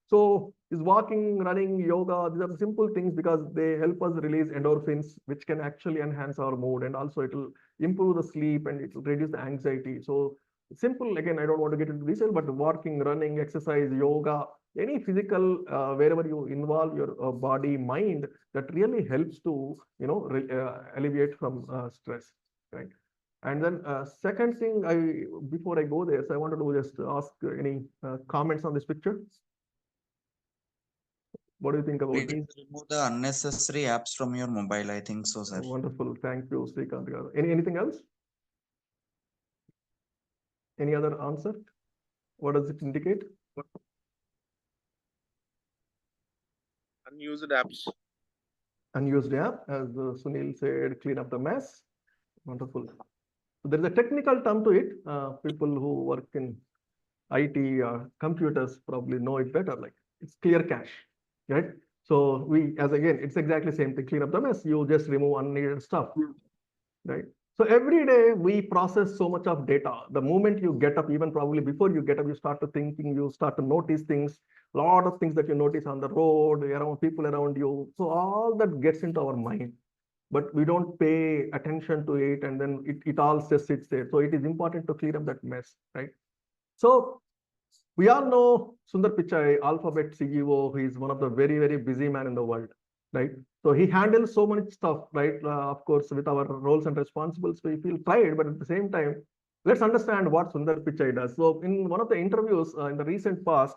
So is walking, running, yoga, these are simple things because they help us release endorphins, which can actually enhance our mood, and also it will improve the sleep and it will reduce the anxiety. So simple, again, I don't want to get into detail, but walking, running, exercise, yoga, any physical, wherever you involve your body, mind, that really helps to, alleviate from stress, right? And then second thing, before I go there, so I wanted to just ask any comments on this picture. What do you think about Please this? remove the unnecessary apps from your mobile. I think so, sir. Wonderful. Thank you, Srikanth. Anything else? Any other answer? What does it indicate? Unused apps. Unused app, as Sunil said, clean up the mess. Wonderful. So there is a technical term to it. People who work in IT or computers probably know it better. Like it's clear cache, right? So again, it's exactly the same thing. Clean up the mess. You just remove unneeded stuff, right? So every day we process so much of data. The moment you get up, even probably before you get up, you start to thinking, you start to notice things, a lot of things that you notice on the road, around people around you. So all that gets into our mind, but we don't pay attention to it, and then it all just sits there. So it is important to clear up that mess, right? So we all know Sundar Pichai, Alphabet CEO. He is one of the very, very busy man in the world, right? So he handles so much stuff, right? Of course, with our roles and responsibilities, we feel tired, but at the same time, let's understand what Sundar Pichai does. So in one of the interviews in the recent past,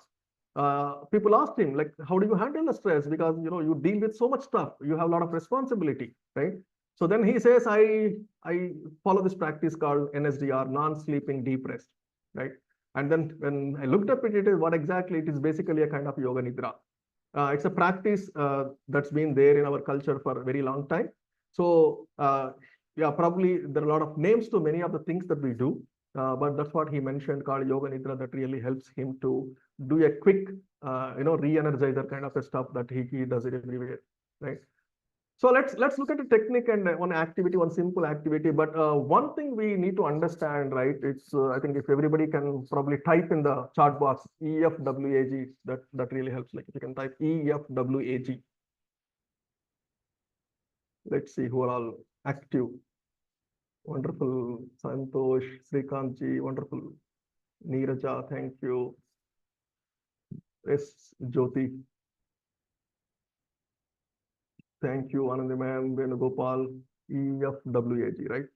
people asked him, like, how do you handle the stress? Because, you deal with so much stuff. You have a lot of responsibility, right? So then he says, I follow this practice called NSDR, non-sleeping deep rest, right? And then when I looked up at it, what exactly it is, basically a kind of yoga nidra. It's a practice that's been there in our culture for a very long time. So yeah, probably there are a lot of names to many of the things that we do, but that's what he mentioned called yoga nidra, that really helps him to do a quick, re-energizer kind of a stuff that he does it everywhere, right? So let's look at a technique and one activity, one simple activity. But one thing we need to understand, right? It's I think if everybody can probably type in the chat box EFWAG, that really helps. Like if you can type EFWAG. Let's see who are all active. Wonderful, Santosh, Srikantji, wonderful. Neeraja, thank you. Yes, Jyoti. Thank you, Anandi ma'am, Venugopal, EFWAG, right?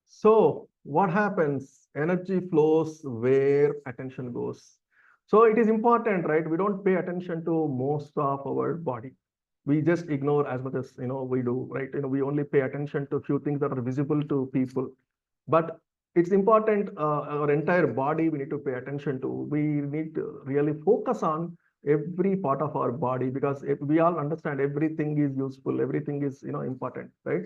So what happens? Energy flows where attention goes. So it is important, right? We don't pay attention to most of our body. We just ignore as much as we do, right? We only pay attention to a few things that are visible to people. But it's important, our entire body we need to pay attention to. We need to really focus on every part of our body, because if we all understand everything is useful, everything is important, right?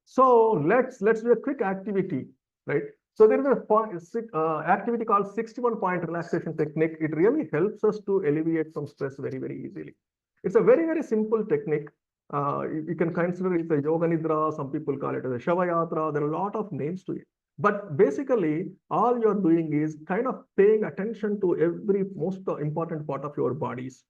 So let's do a quick activity, right? So there is a activity called 61-point relaxation technique. It really helps us to alleviate some stress very, very easily. It's a very, very simple technique. You can consider it a yoga nidra. Some people call it as a shava yatra. There are a lot of names to it. But basically, all you're doing is kind of paying attention to every most important part of your bodies,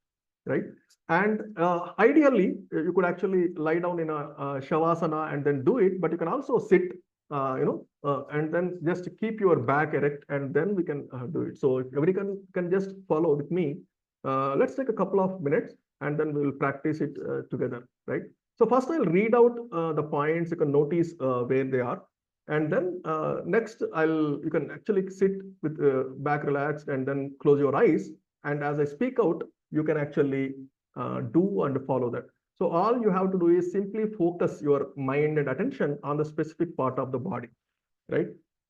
right? And ideally, you could actually lie down in a shavasana and then do it, but you can also sit, and then just keep your back erect, and then we can do it. So if everybody can just follow with me, let's take a couple of minutes, and then we'll practice it together, right? So first I'll read out the points. You can notice where they are. And then next, you can actually sit with back relaxed and then close your eyes. And as I speak out, you can actually do and follow that. So all you have to do is simply focus your mind and attention on the specific part of the body, right?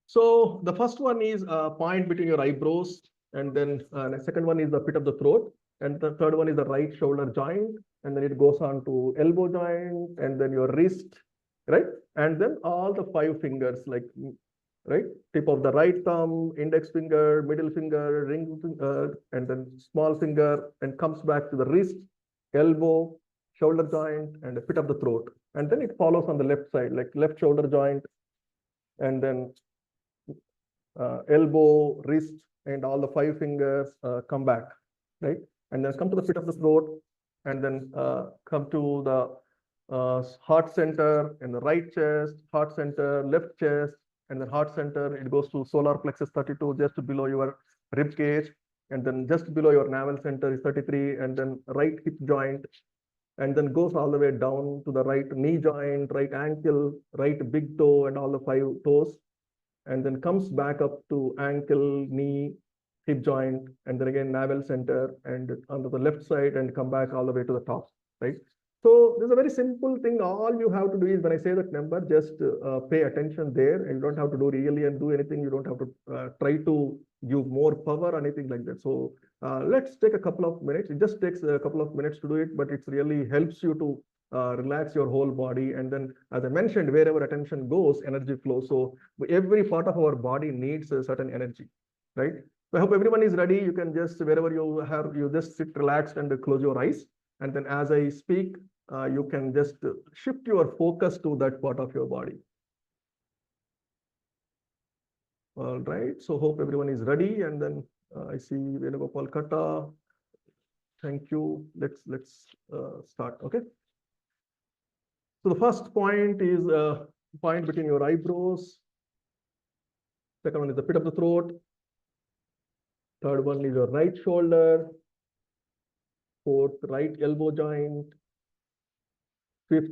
So the first one is a point between your eyebrows, and then the second one is the pit of the throat, and the third one is the right shoulder joint, and then it goes on to elbow joint, and then your wrist, right? And then all the 5 fingers, like, right? Tip of the right thumb, index finger, middle finger, ring finger, and then small finger, and comes back to the wrist, elbow, shoulder joint, and the pit of the throat. And then it follows on the left side, like left shoulder joint, and then elbow, wrist, and all the 5 fingers come back, right? And then come to the pit of the throat, and then come to the heart center and the right chest, heart center, left chest, and then heart center. It goes to solar plexus 32, just below your rib cage, and then just below your navel center is 33, and then right hip joint, and then goes all the way down to the right knee joint, right ankle, right big toe, and all the 5 toes, and then comes back up to ankle, knee, hip joint, and then again navel center and onto the left side, and come back all the way to the top, right? So this is a very simple thing. All you have to do is, when I say that number, just pay attention there, and you don't have to do really and do anything. You don't have to try to give more power or anything like that. So let's take a couple of minutes. It just takes a couple of minutes to do it, but it really helps you to relax your whole body. And then, as I mentioned, wherever attention goes, energy flows. So every part of our body needs a certain energy, right? So I hope everyone is ready. You can just, wherever you just sit relaxed and close your eyes. And then as I speak, you can just shift your focus to that part of your body. All right. So hope everyone is ready. And then I see Venugopal Kata. Thank you. Let's start. Okay. So the first point is point between your eyebrows. Second one is the pit of the throat. Third one is your right shoulder. Fourth, right elbow joint. Fifth,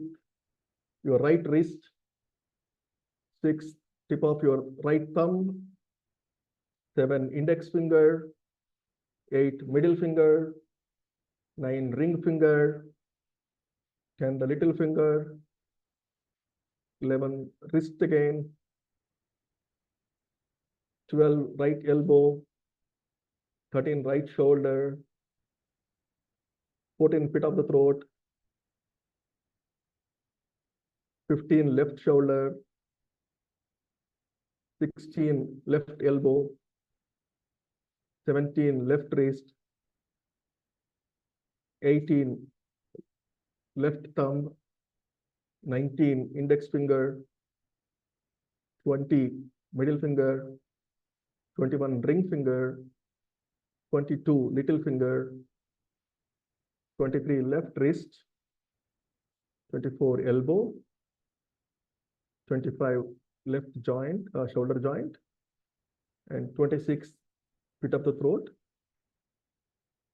your right wrist. Sixth, tip of your right thumb. 7, index finger. 8, middle finger. 9, ring finger. 10, the little finger. 11, wrist again. 12, right elbow. 13, right shoulder. 14, pit of the throat. 15, left shoulder. 16, left elbow. 17, left wrist. 18, left thumb. 19, index finger. 20, middle finger. 21, ring finger. 22, little finger. 23, left wrist. 24, elbow. 25, left joint, shoulder joint. And 26, pit of the throat.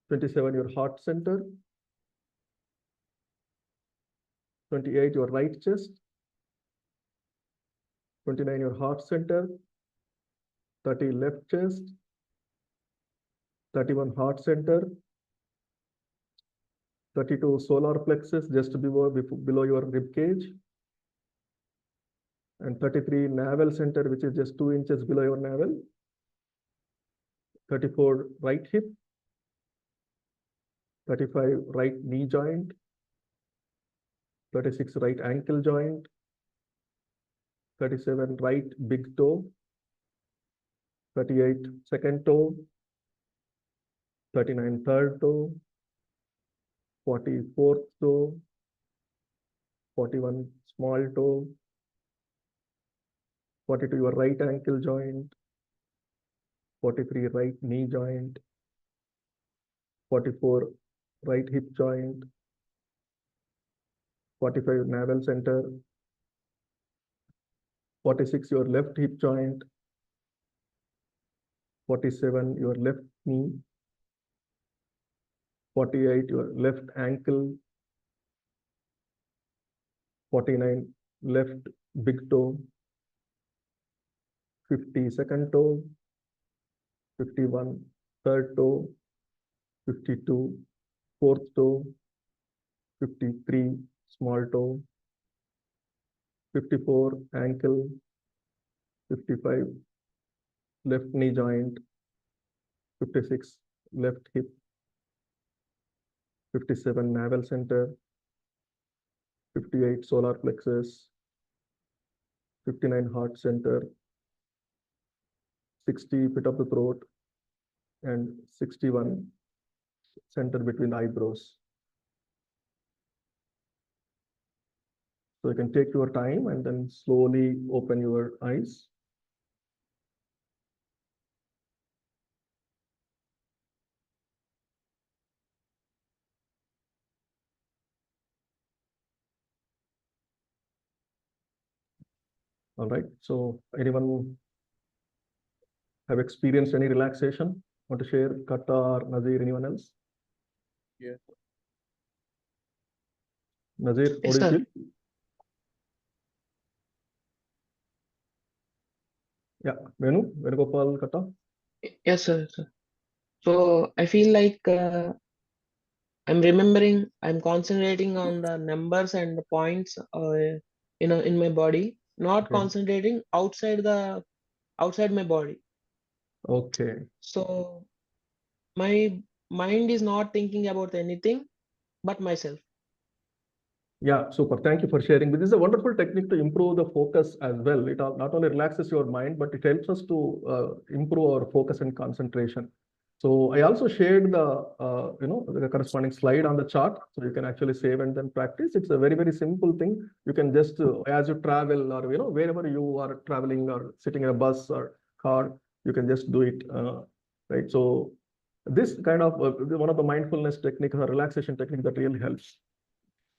27, your heart center. 28, your right chest. 29, your heart center. 30, left chest. 31, heart center. 32, solar plexus, just below your rib cage. And 33, navel center, which is just 2 inches below your navel. 34, right hip. 35, right knee joint. 36, right ankle joint. 37, right big toe. 38, second toe. 39, third toe. 40, fourth toe. 41, small toe. 42, your right ankle joint. 43, right knee joint. 44, right hip joint. 45, navel center. 46, your left hip joint. 47, your left knee. 48, your left ankle. 49, left big toe. 50, second toe. 51, third toe. 52, fourth toe. 53, small toe, 54, ankle, 55, left knee joint, 56, left hip, 57, navel center, 58, solar plexus, 59, heart center, 60, pit of the throat, and 61, center between the eyebrows. So you can take your time and then slowly open your eyes. All right, so anyone have experienced any relaxation? Want to share, Kata or Nazir, anyone else? Yeah. Nazir, how Yes, do you sir. feel? Yeah, Venugopal, Kata. Yes, sir. So I feel like I'm remembering, I'm concentrating on the numbers and the points, in my body, not Okay. concentrating outside my body. Okay. So my mind is not thinking about anything but myself. Yeah, super. Thank you for sharing. This is a wonderful technique to improve the focus as well. It not only relaxes your mind, but it helps us to improve our focus and concentration. So I also shared the corresponding slide on the chart, so you can actually save and then practice. It's a very, very simple thing. You can just as you travel or wherever you are traveling or sitting in a bus or car, you can just do it, right? So this kind of one of the mindfulness technique or relaxation technique that really helps.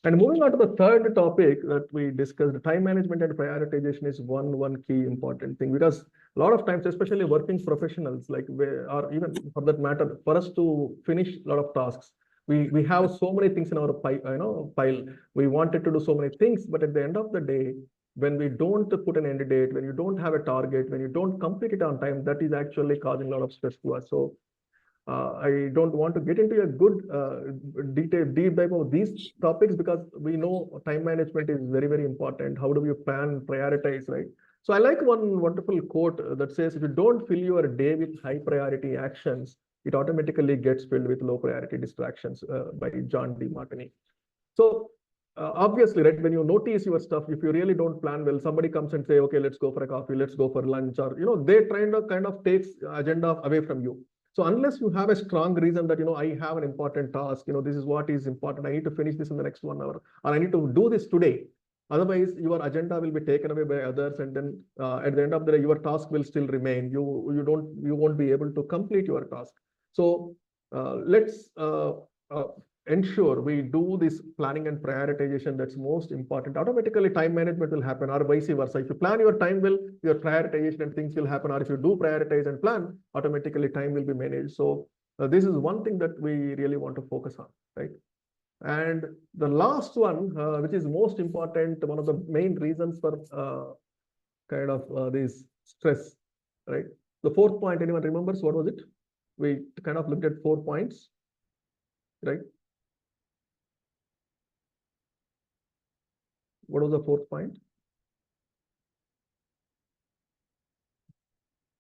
And moving on to the third topic that we discussed, time management and prioritization is one key important thing, because a lot of times, especially working professionals, like or even for that matter, for us to finish a lot of tasks, we have so many things in our pile. We wanted to do so many things, but at the end of the day, when we don't put an end date, when you don't have a target, when you don't complete it on time, that is actually causing a lot of stress to us. So I don't want to get into a good deep dive of these topics, because we know time management is very, very important. How do you plan, prioritize, right? So I like one wonderful quote that says, if you don't fill your day with high priority actions, it automatically gets filled with low priority distractions, by John D. Martini. So obviously, right, when you notice your stuff, if you really don't plan well, somebody comes and say, okay, let's go for a coffee, let's go for lunch, or they kind of takes agenda away from you. So unless you have a strong reason that I have an important task, this is what is important, I need to finish this in the next 1 hour, or I need to do this today. Otherwise, your agenda will be taken away by others, and then at the end of the day, your task will still remain. You won't be able to complete your task. So let's ensure we do this planning and prioritization. That's most important. Automatically, time management will happen, or vice versa. If you plan your time well, your prioritization and things will happen. Or if you do prioritize and plan, automatically time will be managed. So this is one thing that we really want to focus on, right? And the last one, which is most important, one of the main reasons for this stress, right? The fourth point, anyone remembers what was it? We kind of looked at 4 points, right? What was the fourth point?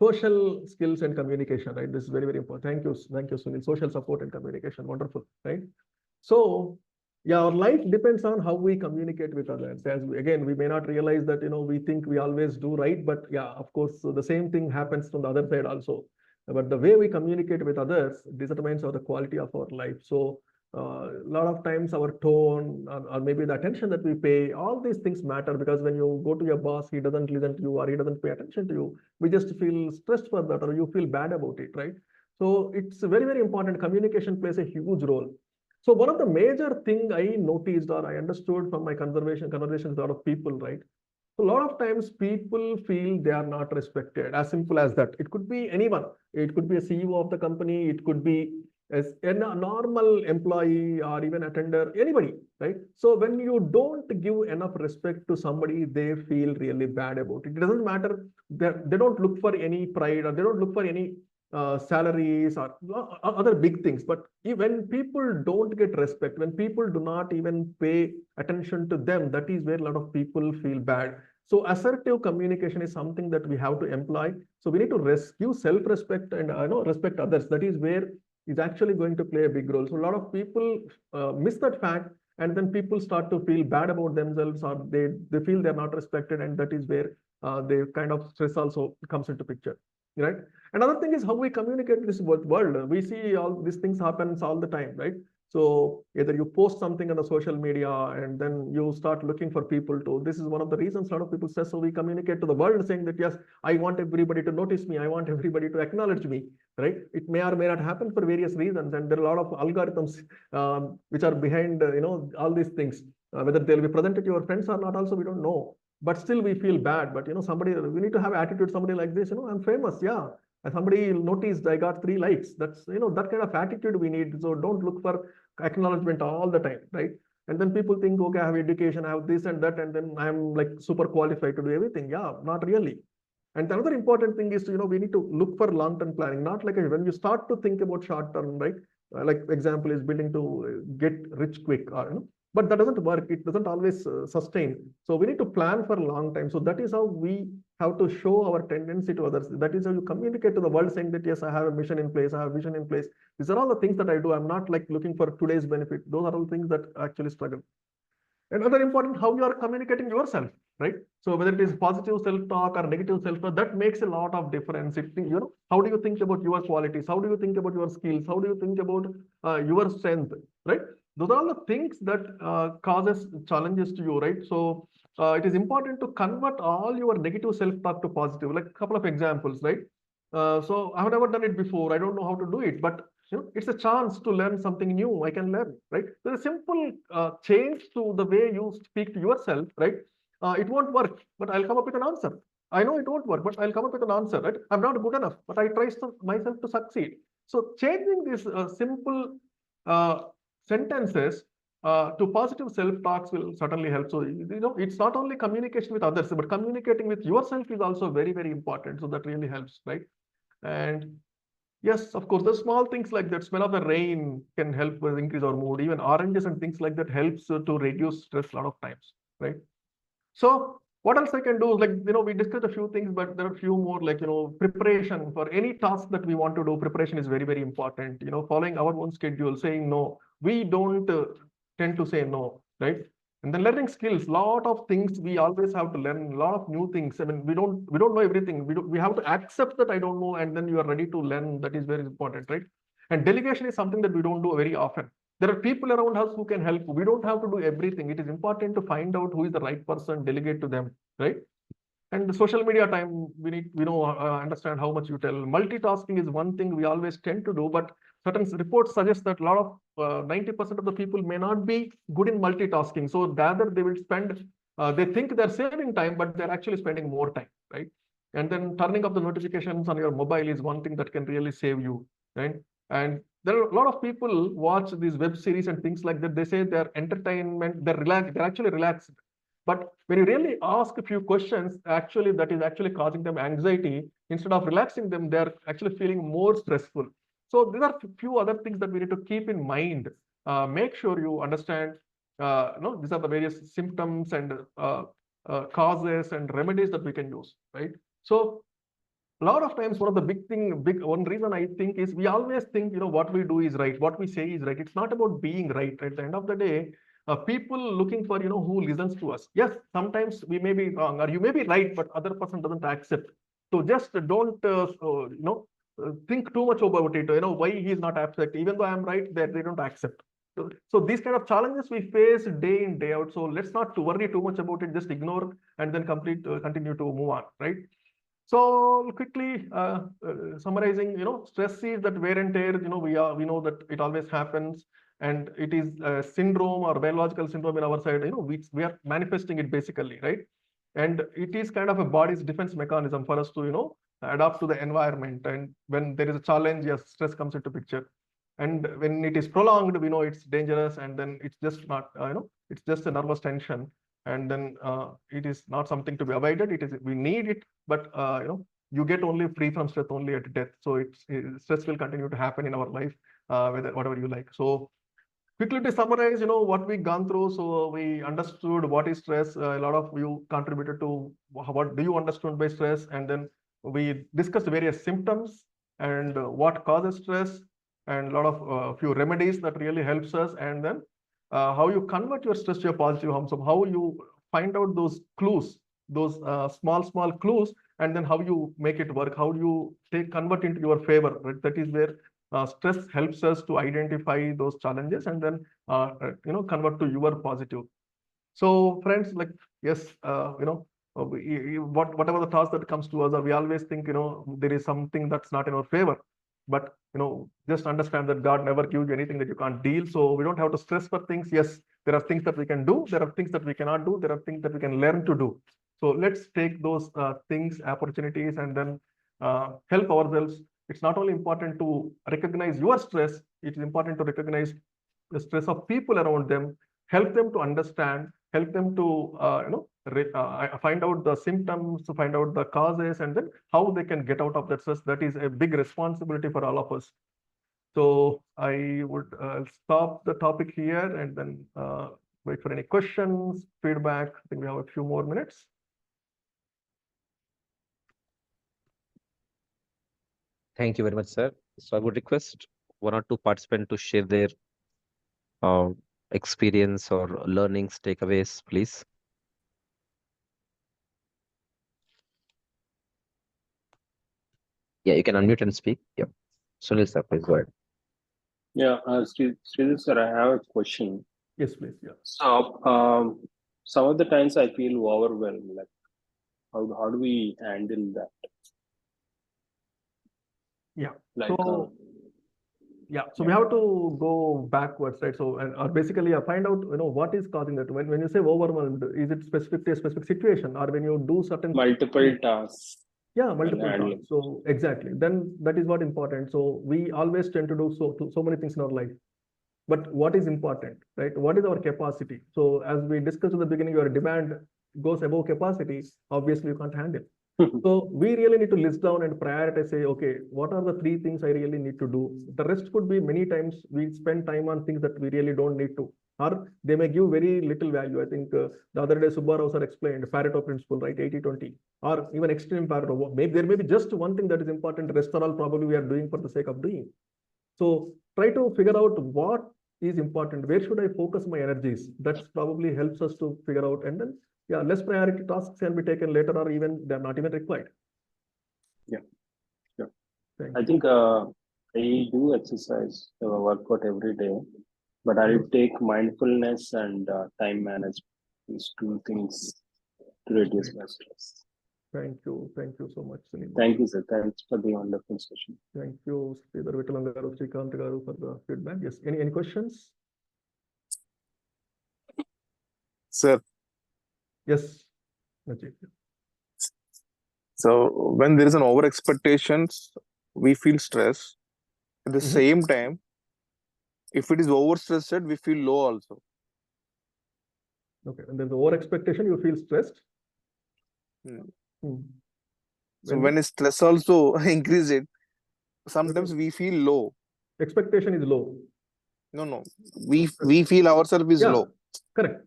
Social skills and communication, right? This is very, very important. Thank you, Sunil. Social support and communication, wonderful, right? So yeah, our life depends on how we communicate with others. Again, we may not realize that, we think we always do right, but yeah, of course, the same thing happens from the other side also. But the way we communicate with others determines the quality of our life. So a lot of times our tone, or maybe the attention that we pay, all these things matter, because when you go to your boss, he doesn't listen to you, or he doesn't pay attention to you, we just feel stressed for that, or you feel bad about it, right? So it's very, very important. Communication plays a huge role. So one of the major thing I noticed, or I understood from my conversations with a lot of people, right? So a lot of times people feel they are not respected. As simple as that. It could be anyone. It could be a CEO of the company. It could be as a normal employee, or even attender, anybody, right? So when you don't give enough respect to somebody, they feel really bad about it. It doesn't matter. They don't look for any pride, or they don't look for any salaries or other big things. But when people don't get respect, when people do not even pay attention to them, that is where a lot of people feel bad. So assertive communication is something that we have to employ. So we need to rescue self-respect and respect others. That is where is actually going to play a big role. So a lot of people miss that fact, and then people start to feel bad about themselves, or they feel they're not respected, and that is where they kind of stress also comes into picture, right? Another thing is how we communicate with this world. We see all these things happens all the time, right? So either you post something on the social media and then you start looking for people to, this is one of the reasons a lot of people say, so we communicate to the world saying that, yes, I want everybody to notice me. I want everybody to acknowledge me, right? It may or may not happen for various reasons. And there are a lot of algorithms which are behind, all these things, whether they'll be presented to your friends or not also, we don't know. But still we feel bad. But, somebody, we need to have attitude, somebody like this, I'm famous. Yeah. And somebody noticed I got 3 likes. That's, that kind of attitude we need. So don't look for acknowledgement all the time, right? And then people think, okay, I have education, I have this and that, and then I'm like super qualified to do everything. Yeah, not really. And another important thing is to, we need to look for long-term planning, not like when you start to think about short-term, right? Like example is building to get rich quick, or, but that doesn't work. It doesn't always sustain. So we need to plan for a long time. So that is how we have to show our tendency to others. That is how you communicate to the world saying that, yes, I have a mission in place, I have a vision in place. These are all the things that I do. I'm not like looking for today's benefit. Those are all things that actually struggle. Another important, how you are communicating yourself, right? So whether it is positive self-talk or negative self-talk, that makes a lot of difference. How do you think about your qualities? How do you think about your skills? How do you think about your strength, right? Those are all the things that causes challenges to you, right? So it is important to convert all your negative self-talk to positive. Like a couple of examples, right? So I have never done it before. I don't know how to do it, but it's a chance to learn something new. I can learn, right? There's a simple change to the way you speak to yourself, right? It won't work, but I'll come up with an answer. I know it won't work, but I'll come up with an answer, right? I'm not good enough, but I try myself to succeed. So changing these simple sentences to positive self-talks will certainly help. So, it's not only communication with others, but communicating with yourself is also very, very important. So that really helps, right? And yes, of course, the small things like that, smell of the rain can help with increase our mood. Even oranges and things like that helps to reduce stress a lot of times, right? So what else I can do? Like, we discussed a few things, but there are a few more, like, preparation for any task that we want to do. Preparation is very, very important. Following our own schedule, saying no. We don't tend to say no, right? And then learning skills, lot of things we always have to learn, a lot of new things. I mean, we don't know everything. We have to accept that I don't know, and then you are ready to learn. That is very important, right? And delegation is something that we don't do very often. There are people around us who can help. We don't have to do everything. It is important to find out who is the right person, delegate to them, right? And the social media time, we need, understand how much you tell. Multitasking is one thing we always tend to do, but certain reports suggest that a lot of 90% of the people may not be good in multitasking. So rather they will spend, they think they're saving time, but they're actually spending more time, right? And then turning off the notifications on your mobile is one thing that can really save you, right? And there are a lot of people watch these web series and things like that. They say they're entertainment, they're relaxed, they're actually relaxed. But when you really ask a few questions, actually that is actually causing them anxiety. Instead of relaxing them, they're actually feeling more stressful. So these are a few other things that we need to keep in mind. Make sure you understand, these are the various symptoms and causes and remedies that we can use, right? So a lot of times, one reason I think is we always think, what we do is right, what we say is right. It's not about being right. At the end of the day, people looking for, who listens to us. Yes, sometimes we may be wrong, or you may be right, but other person doesn't accept. So just don't, think too much about it. Why he is not accept, even though I'm right, they don't accept. So these kind of challenges we face day in, day out. So let's not worry too much about it. Just ignore and then continue to move on, right? So quickly summarizing, stress is that wear and tear. We know that it always happens, and it is a syndrome or biological syndrome in our side. We are manifesting it basically, right? And it is kind of a body's defense mechanism for us to adapt to the environment. And when there is a challenge, yes, stress comes into picture. And when it is prolonged, we know it's dangerous, and then it's just not, it's just a nervous tension. And then it is not something to be avoided. We need it, but you get only free from stress only at death. So stress will continue to happen in our life, whatever you like. So quickly to summarize, what we gone through. So we understood what is stress. A lot of you contributed to what do you understand by stress, and then we discussed various symptoms and what causes stress, and a lot of few remedies that really helps us, and then how you convert your stress to a positive outcome, how you find out those clues, those small clues, and then how you make it work, how you convert into your favor. Right? That is where stress helps us to identify those challenges and then convert to your positive. So friends, like, yes, whatever the task that comes to us, we always think there is something that's not in our favor, but just understand that God never gives you anything that you can't deal. So we don't have to stress for things. Yes, there are things that we can do, there are things that we cannot do, there are things that we can learn to do. So let's take those things, opportunities, and then help ourselves. It's not only important to recognize your stress, it is important to recognize the stress of people around them, help them to understand, help them to find out the symptoms, to find out the causes, and then how they can get out of that stress. That is a big responsibility for all of us. So I would stop the topic here and then wait for any questions, feedback. I think we have a few more minutes. Thank you very much, sir. So I would request one or two participants to share their experience or learnings, takeaways, please. Yeah, you can unmute and speak. Yeah. Sunil sir, please go ahead. Yeah, Sridhar sir, I have a question. Yes, please. Yeah. So, some of the times I feel overwhelmed. Like, how do we handle that? Yeah. Like, So we have to go backwards, right? So, or basically, find out, what is causing that. When you say overwhelmed, is it specific to a specific situation, or when you do certain multiple tasks? Yeah, multiple tasks. So exactly. Then that is what important. So we always tend to do so many things in our life. But what is important, right? What is our capacity? So as we discussed in the beginning, your demand goes above capacity. Obviously, you can't handle. So we really need to list down and prioritize, say, okay, what are the 3 things I really need to do? The rest could be many times we spend time on things that we really don't need to, or they may give very little value. I think the other day Subbarao sir explained Pareto principle, right? 80-20, or even extreme Pareto. Maybe there may be just one thing that is important. The rest are all probably we are doing for the sake of doing. So try to figure out what is important. Where should I focus my energies? That probably helps us to figure out, and then less priority tasks can be taken later, or even they're not even required. Yeah. I think I do exercise, workout every day, but I take mindfulness and time management. These 2 things to reduce my stress. Thank you so much, Sunil. Thank you, sir. Thanks for the wonderful session. Thank you, Sridhar Vitalan garu, Srikanth garu, for the feedback. Yes, any questions? Sir. Yes, Najib. So when there is an over expectations, we feel stress. At the same time, if it is over stressed, we feel low also. Okay, and there's over expectation, you feel stressed. So when stress also increase it, sometimes we feel low. Expectation is low. No. We feel ourselves is low. Correct.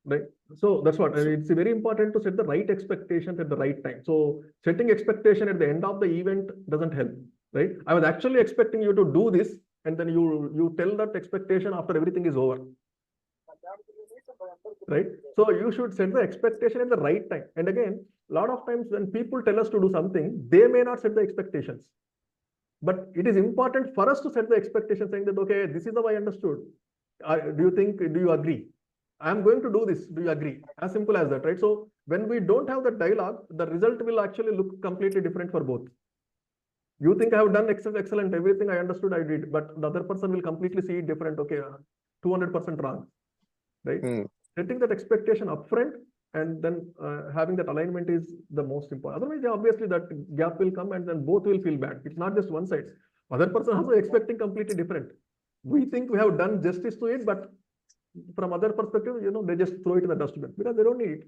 Right. So that's what it's very important to set the right expectations at the right time. So setting expectation at the end of the event doesn't help. Right. I was actually expecting you to do this, and then you tell that expectation after everything is over. Right. So you should set the expectation at the right time. And again, a lot of times when people tell us to do something, they may not set the expectations. But it is important for us to set the expectation, saying that, okay, this is how I understood. Do you agree? I'm going to do this. Do you agree? As simple as that, right? So when we don't have that dialogue, the result will actually look completely different for both. You think I have done excellent, everything I understood I did, but the other person will completely see it different. Okay, 200% wrong, right? Setting that expectation upfront and then having that alignment is the most important. Otherwise, obviously that gap will come and then both will feel bad. It's not just one side. Other person also expecting completely different. We think we have done justice to it, but from other perspective, they just throw it in the dustbin because they don't need it.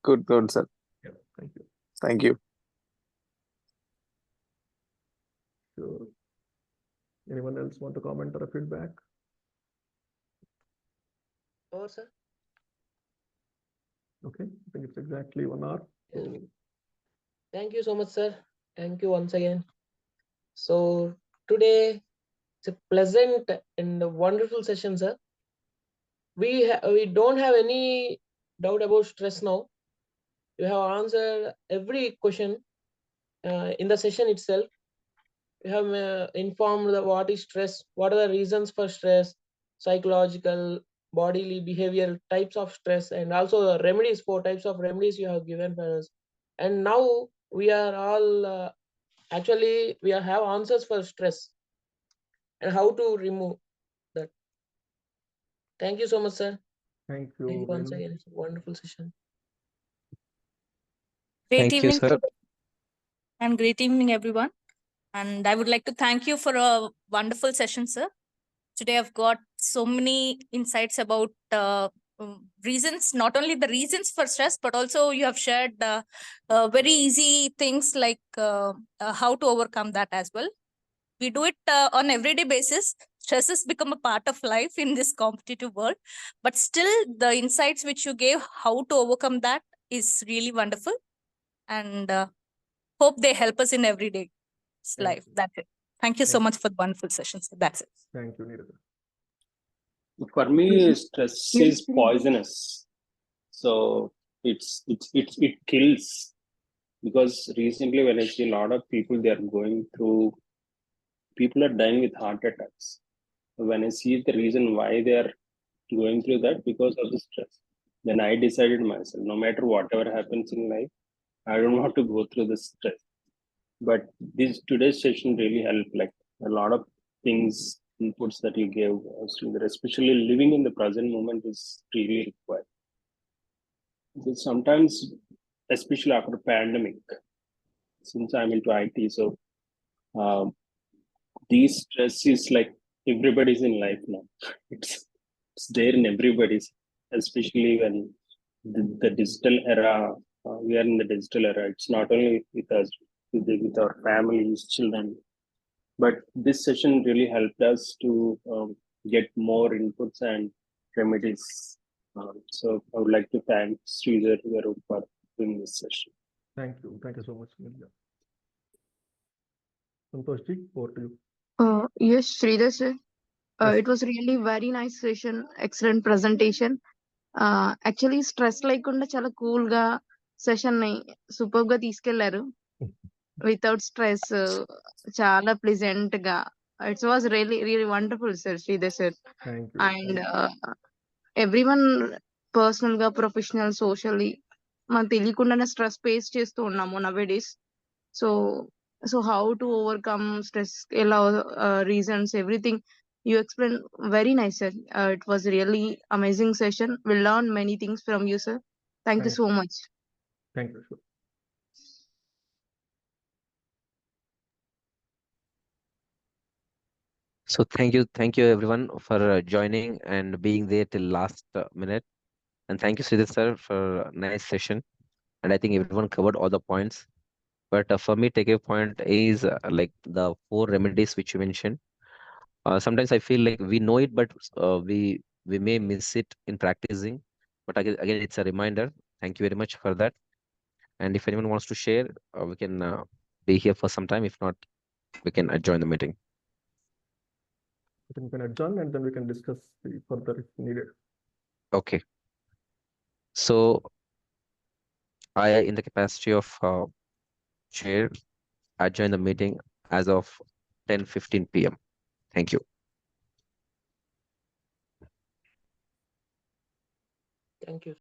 Good, sir. Yeah, thank you. Thank you. Sure. Anyone else want to comment or feedback? Over, sir. Okay, I think it's exactly 1 hour. Yeah. So Thank you so much, sir. Thank you once again. So today it's a pleasant and a wonderful session, sir. We don't have any doubt about stress now. You have answered every question in the session itself. You have informed what is stress, what are the reasons for stress, psychological, bodily, behavioral types of stress, and also the remedies, 4 types of remedies you have given for us. And now we are all actually we have answers for stress and how to remove that. Thank you so much, sir. thank Thank you. you once again. It's a wonderful session. Great Thank you, evening sir. and great evening, everyone. And I would like to thank you for a wonderful session, sir. Today I've got so many insights about reasons, not only the reasons for stress, but also you have shared very easy things like how to overcome that as well. We do it on everyday basis. Stress has become a part of life in this competitive world, but still the insights which you gave, how to overcome that, is really wonderful. And hope they help us in everyday life. That's it. Thank you so much for the wonderful sessions. That's it. Thank you, Neeraj. For me, stress is poisonous. So it kills. Because recently when I see a lot of people, they are going through, people are dying with heart attacks. When I see the reason why they are going through that, because of the stress, then I decided myself, no matter whatever happens in life, I don't want to go through the stress. But this today's session really helped, like a lot of things, inputs that you gave, especially living in the present moment is really required. Because sometimes, especially after pandemic, since I'm into IT, so these stress is like everybody's in life now. It's there in everybody's, especially when the digital era. We are in the digital era. It's not only with us, with our families, children. But this session really helped us to get more inputs and remedies. So I would like to thank Sridhar Garu for doing this session. Thank you. Thank you so much, Nilya. Santosh ji, over to you. Yes, Sridhar sir. Yes. It was really very nice session, excellent presentation. Actually, stress లేకుండా చాలా cool గా session ని super గా తీసుకెళ్లారు. Without stress చాలా pleasant గా. It was really wonderful, sir, Sridhar sir. Thank you. And everyone personal గా, professional, socially మనం తెలియకుండానే స్ట్రెస్ ఫేస్ చేస్తూ ఉన్నాము nowadays. So how to overcome stress, reasons, everything you explained very nice, sir. It was really amazing session. We learned many things from you, sir. Thank you so much. Thank you. Sure. So thank you everyone for joining and being there till last minute. And thank you, Sridhar sir, for a nice session. And I think everyone covered all the points. But for me, take a point is like the 4 remedies which you mentioned. Sometimes I feel like we know it, but we may miss it in practicing. But again, it's a reminder. Thank you very much for that. And if anyone wants to share, we can be here for some time. If not, we can adjourn the meeting. I think we can adjourn and then we can discuss further if needed. Okay. So I, in the capacity of chair, adjourn the meeting as of 10:15 p.m. Thank you. Thank you.